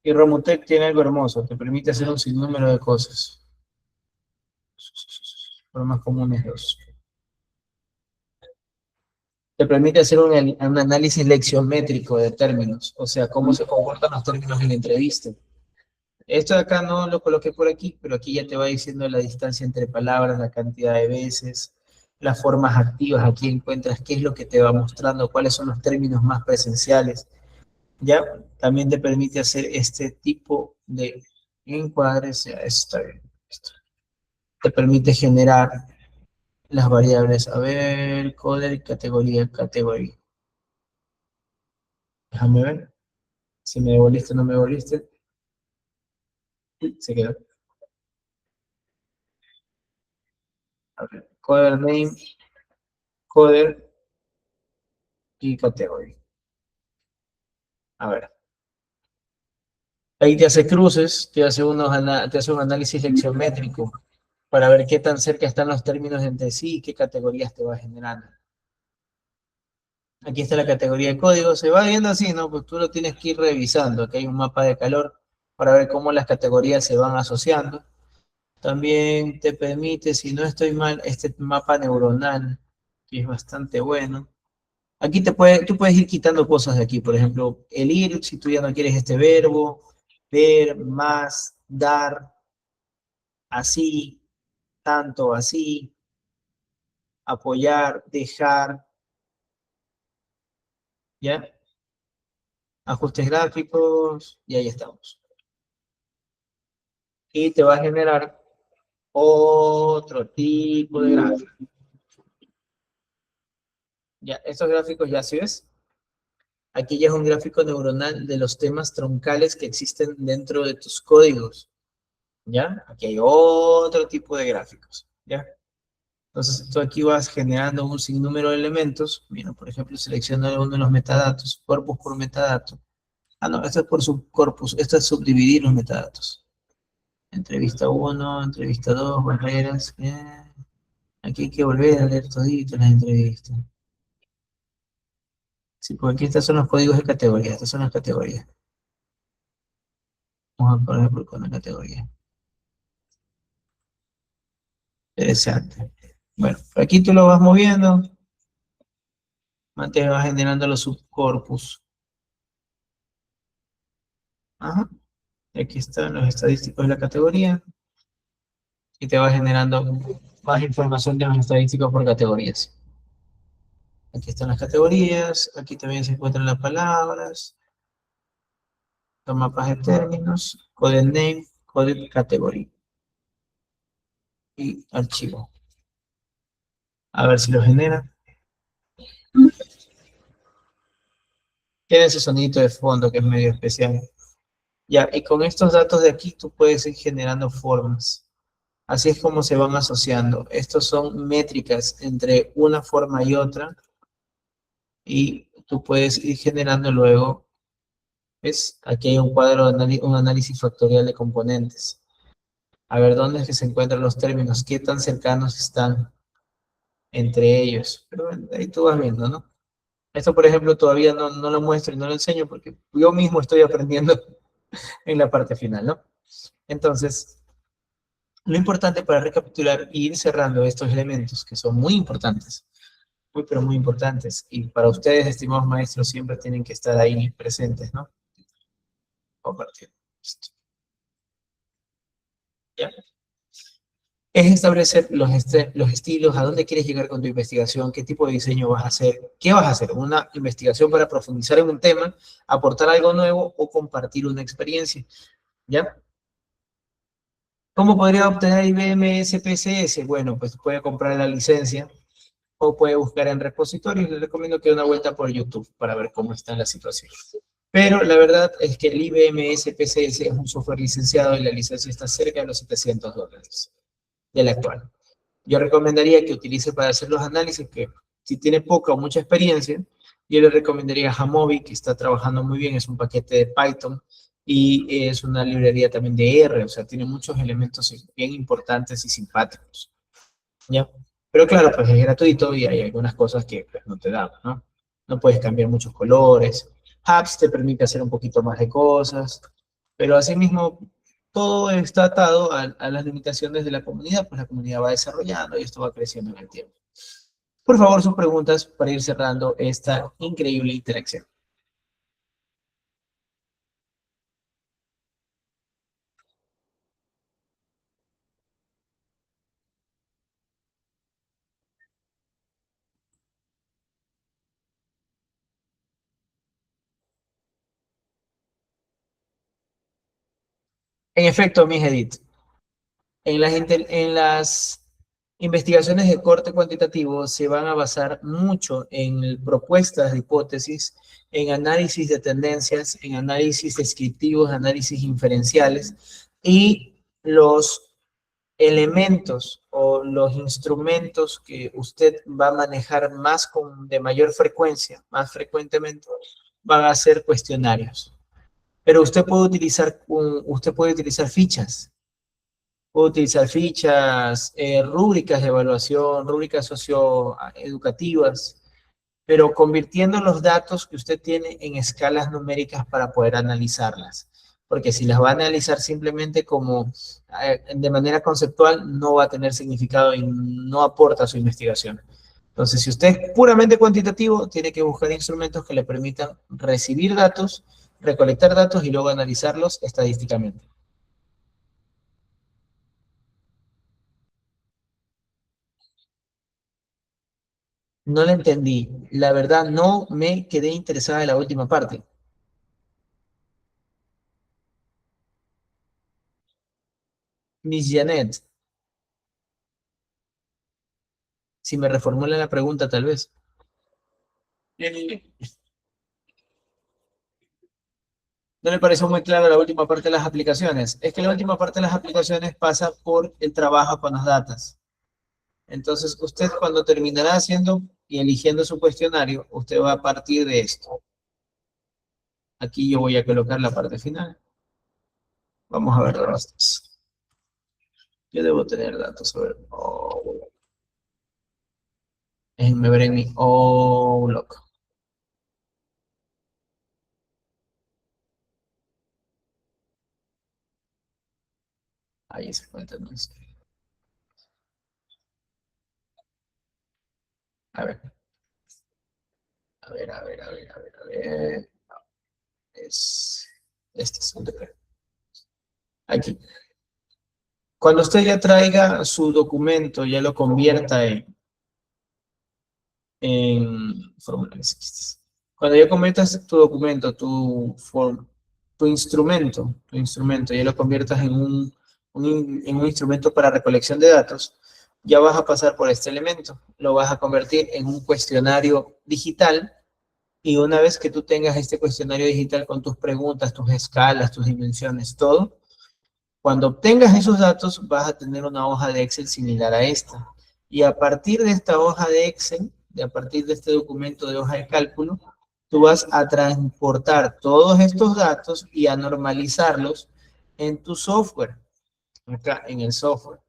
Irramutec tiene algo hermoso, te permite hacer un sinnúmero de cosas. Formas comunes dos. Te permite hacer un análisis lexiométrico de términos, o sea, cómo se comportan los términos en la entrevista. Esto de acá no lo coloqué por aquí, pero aquí ya te va diciendo la distancia entre palabras, la cantidad de veces, las formas activas, aquí encuentras qué es lo que te va mostrando, cuáles son los términos más presenciales. Ya también te permite hacer este tipo de encuadres, ya está bien. Esto. Te permite generar las variables, a ver, coder, categoría, categoría. Déjame ver si me devolviste o no me devolviste. Se quedó. A ver, coder name, coder y categoría. A ver. Ahí te hace cruces, te hace un análisis lexiométrico para ver qué tan cerca están los términos entre sí y qué categorías te va generando. Aquí está la categoría de código, se va viendo así, ¿no? Pues tú lo tienes que ir revisando. Aquí hay un mapa de calor para ver cómo las categorías se van asociando. También te permite, si no estoy mal, este mapa neuronal, que es bastante bueno. Aquí tú puedes ir quitando cosas de aquí, por ejemplo, el ir, si tú ya no quieres este verbo, ver, más, dar, así, tanto, así, apoyar, dejar, ¿ya? Ajustes gráficos, y ahí estamos. Y te va a generar otro tipo de gráfico. Ya, estos gráficos ya se ves. Aquí ya es un gráfico neuronal de los temas troncales que existen dentro de tus códigos. ¿Ya? Aquí hay otro tipo de gráficos. ¿Ya? Entonces, tú aquí vas generando un sinnúmero de elementos. Mira, por ejemplo, selecciona uno de los metadatos, corpus por metadato. Ah, no, esto es por subcorpus. Esto es subdividir los metadatos. Entrevista 1, entrevista 2, barreras. Aquí hay que volver a leer todito las entrevistas. Sí, porque aquí estos son los códigos de categoría. Estas son las categorías. Vamos a poner por una categoría. Interesante. Bueno, aquí tú lo vas moviendo. Te vas generando los subcorpus. Ajá. Aquí están los estadísticos de la categoría. Y te va generando más información de los estadísticos por categorías. Aquí están las categorías. Aquí también se encuentran las palabras. Los mapas de términos. Code name. Code category. Y archivo. A ver si lo genera. Tiene ese sonidito de fondo que es medio especial. Ya, y con estos datos de aquí tú puedes ir generando formas. Así es como se van asociando. Estos son métricas entre una forma y otra. Y tú puedes ir generando luego, ¿ves? Aquí hay un cuadro, un análisis factorial de componentes. A ver, ¿dónde es que se encuentran los términos? ¿Qué tan cercanos están entre ellos? Pero bueno, ahí tú vas viendo, ¿no? Esto, por ejemplo, todavía no lo muestro y no lo enseño porque yo mismo estoy aprendiendo en la parte final, ¿no? Entonces, lo importante para recapitular y ir cerrando estos elementos que son muy importantes, muy pero muy importantes, y para ustedes, estimados maestros, siempre tienen que estar ahí presentes, ¿no? Compartir. ¿Ya? Es establecer los estilos, a dónde quieres llegar con tu investigación, qué tipo de diseño vas a hacer, qué vas a hacer, una investigación para profundizar en un tema, aportar algo nuevo o compartir una experiencia, ¿ya? ¿Cómo podría obtener IBM SPSS? Bueno, pues puede comprar la licencia o puede buscar en repositorios. Les recomiendo que dé una vuelta por YouTube para ver cómo está la situación. Pero la verdad es que el IBM SPSS es un software licenciado y la licencia está cerca de los $700 del actual. Yo recomendaría que utilice para hacer los análisis, que si tiene poca o mucha experiencia, yo le recomendaría Jamovi, que está trabajando muy bien, es un paquete de Python y es una librería también de R, o sea, tiene muchos elementos bien importantes y simpáticos, ¿ya? Pero claro, pues es gratuito y hay algunas cosas que pues, no te dan, ¿no? No puedes cambiar muchos colores. Apps te permite hacer un poquito más de cosas, pero asimismo todo está atado a las limitaciones de la comunidad, pues la comunidad va desarrollando y esto va creciendo en el tiempo. Por favor, sus preguntas para ir cerrando esta increíble interacción. En efecto, mis Edith, en las investigaciones de corte cuantitativo se van a basar mucho en propuestas de hipótesis, en análisis de tendencias, en análisis descriptivos, análisis inferenciales y los elementos o los instrumentos que usted va a manejar de mayor frecuencia, más frecuentemente, van a ser cuestionarios. Pero usted puede utilizar fichas. Puedo utilizar fichas, rúbricas de evaluación, rúbricas socioeducativas, pero convirtiendo los datos que usted tiene en escalas numéricas para poder analizarlas. Porque si las va a analizar simplemente como de manera conceptual, no va a tener significado y no aporta a su investigación. Entonces, si usted es puramente cuantitativo, tiene que buscar instrumentos que le permitan recibir datos, recolectar datos y luego analizarlos estadísticamente. No la entendí. La verdad, no me quedé interesada en la última parte. Miss Janet, si me reformula la pregunta, tal vez. ¿No le pareció muy clara la última parte de las aplicaciones? Es que la última parte de las aplicaciones pasa por el trabajo con las datas. Entonces, usted cuando terminará haciendo y eligiendo su cuestionario, usted va a partir de esto. Aquí yo voy a colocar la parte final. Vamos a ver los datos. Yo debo tener datos. A ver. Oh, déjenme ver en mi Outlook. Ahí se cuenta. A ver, a ver, a ver, a ver, a ver, a ver. Es, este es un DP. Aquí. Cuando usted ya traiga su documento, ya lo convierta en fórmulas. Cuando ya conviertas tu documento, tu instrumento, ya lo conviertas en en un instrumento para recolección de datos, ya vas a pasar por este elemento. Lo vas a convertir en un cuestionario digital. Y una vez que tú tengas este cuestionario digital con tus preguntas, tus escalas, tus dimensiones, todo, cuando obtengas esos datos vas a tener una hoja de Excel similar a esta. Y a partir de esta hoja de Excel, a partir de este documento de hoja de cálculo, tú vas a transportar todos estos datos y a normalizarlos en tu software, acá en el software.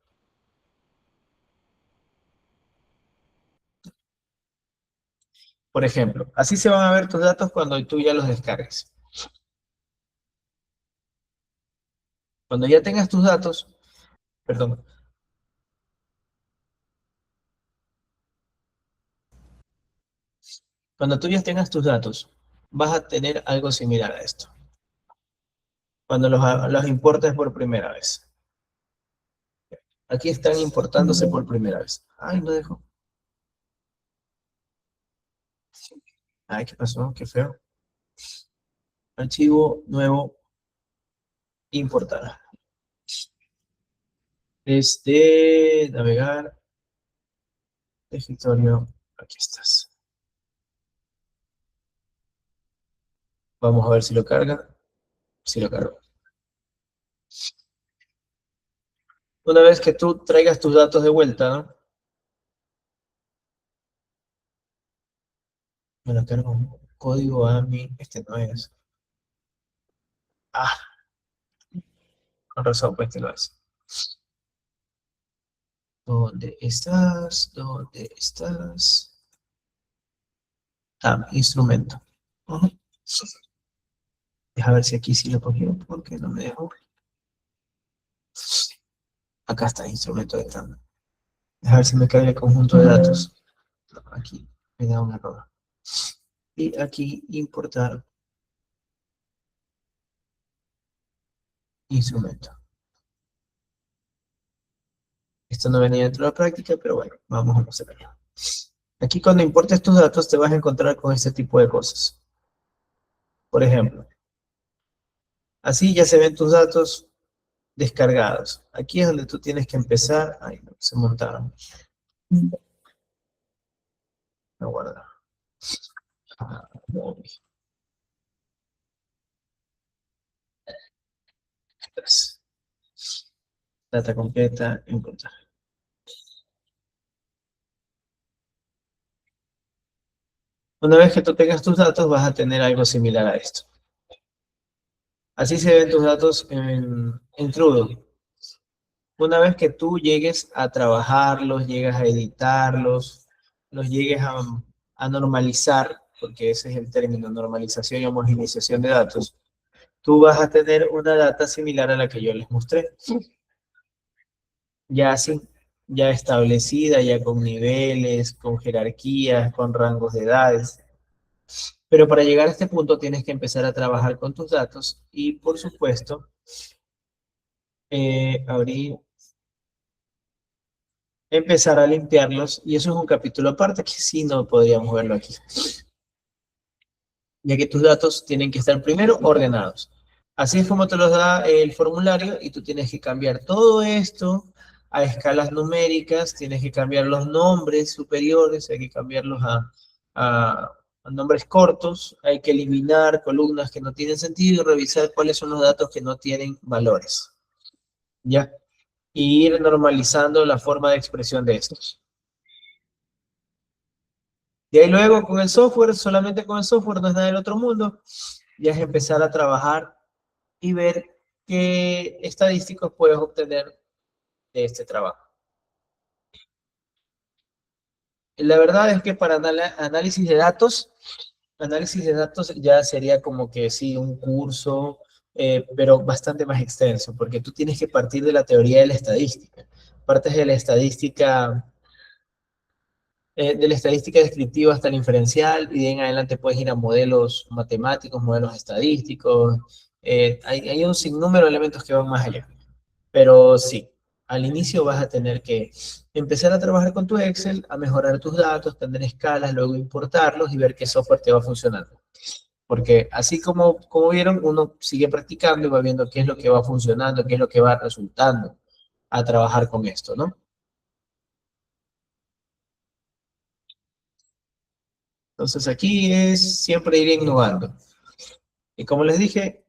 Por ejemplo, así se van a ver tus datos cuando tú ya los descargues. Cuando ya tengas tus datos, perdón, cuando tú ya tengas tus datos, vas a tener algo similar a esto. Cuando los importes por primera vez. Aquí están importándose por primera vez. Ay, no dejo. Ay, ¿qué pasó? Qué feo. Archivo nuevo, importar. Navegar, escritorio, aquí estás. Vamos a ver si lo carga. Si lo carga. Una vez que tú traigas tus datos de vuelta, ¿no? Me lo cargo. Código AMI, este no es. Ah, con razón, pues que lo hace. ¿Dónde estás? ¿Dónde estás? Ah, instrumento. Ujú. Deja ver si aquí sí lo cogió, porque no me dejó. Acá está, instrumento de estándar. Deja ver si me cae el conjunto de datos. No, aquí me da un error. Y aquí importar instrumento. Esto no venía dentro de la práctica, pero bueno, vamos a hacerlo. Aquí cuando importes tus datos te vas a encontrar con este tipo de cosas. Por ejemplo, así ya se ven tus datos descargados. Aquí es donde tú tienes que empezar. Ay, no, se montaron. No guarda. Ah, no, pues, data completa, encontrar. Una vez que tú tengas tus datos, vas a tener algo similar a esto. Así se ven tus datos en Trudo. Una vez que tú llegues a trabajarlos, llegas a editarlos, los llegues a normalizar, porque ese es el término, normalización y homogeneización de datos, tú vas a tener una data similar a la que yo les mostré, ya así, ya establecida, ya con niveles, con jerarquías, con rangos de edades. Pero para llegar a este punto tienes que empezar a trabajar con tus datos y, por supuesto, abrir, empezar a limpiarlos. Y eso es un capítulo aparte que sí no podríamos verlo aquí, ya que tus datos tienen que estar primero ordenados. Así es como te los da el formulario y tú tienes que cambiar todo esto a escalas numéricas, tienes que cambiar los nombres superiores, hay que cambiarlos a nombres cortos, hay que eliminar columnas que no tienen sentido y revisar cuáles son los datos que no tienen valores. ¿Ya? Y ir normalizando la forma de expresión de estos. Y ahí luego con el software, solamente con el software, no es nada del otro mundo, ya es empezar a trabajar y ver qué estadísticos puedes obtener de este trabajo. La verdad es que para análisis de datos ya sería como que sí, un curso, pero bastante más extenso, porque tú tienes que partir de la teoría de la estadística. Partes de la estadística descriptiva hasta la inferencial, y de ahí en adelante puedes ir a modelos matemáticos, modelos estadísticos. Hay un sinnúmero de elementos que van más allá. Pero sí, al inicio vas a tener que empezar a trabajar con tu Excel, a mejorar tus datos, tener escalas, luego importarlos y ver qué software te va funcionando. Porque así como vieron, uno sigue practicando y va viendo qué es lo que va funcionando, qué es lo que va resultando a trabajar con esto, ¿no? Entonces aquí es siempre ir innovando. Y como les dije,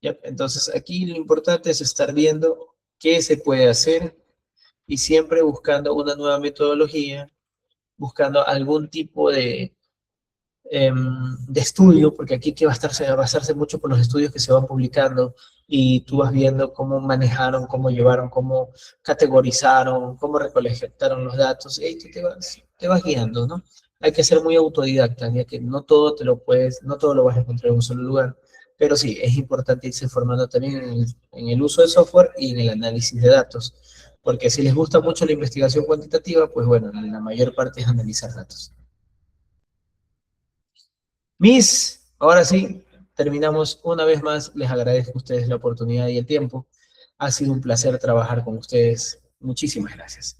ya, entonces aquí lo importante es estar viendo qué se puede hacer y siempre buscando una nueva metodología, buscando algún tipo de estudio, porque aquí hay que basarse mucho por los estudios que se van publicando y tú vas viendo cómo manejaron, cómo llevaron, cómo categorizaron, cómo recolectaron los datos, y ahí tú te vas guiando, ¿no? Hay que ser muy autodidacta, ya que no todo no todo lo vas a encontrar en un solo lugar, pero sí, es importante irse formando también en el uso de software y en el análisis de datos, porque si les gusta mucho la investigación cuantitativa, pues bueno, la mayor parte es analizar datos. Ahora sí, terminamos una vez más. Les agradezco a ustedes la oportunidad y el tiempo. Ha sido un placer trabajar con ustedes. Muchísimas gracias.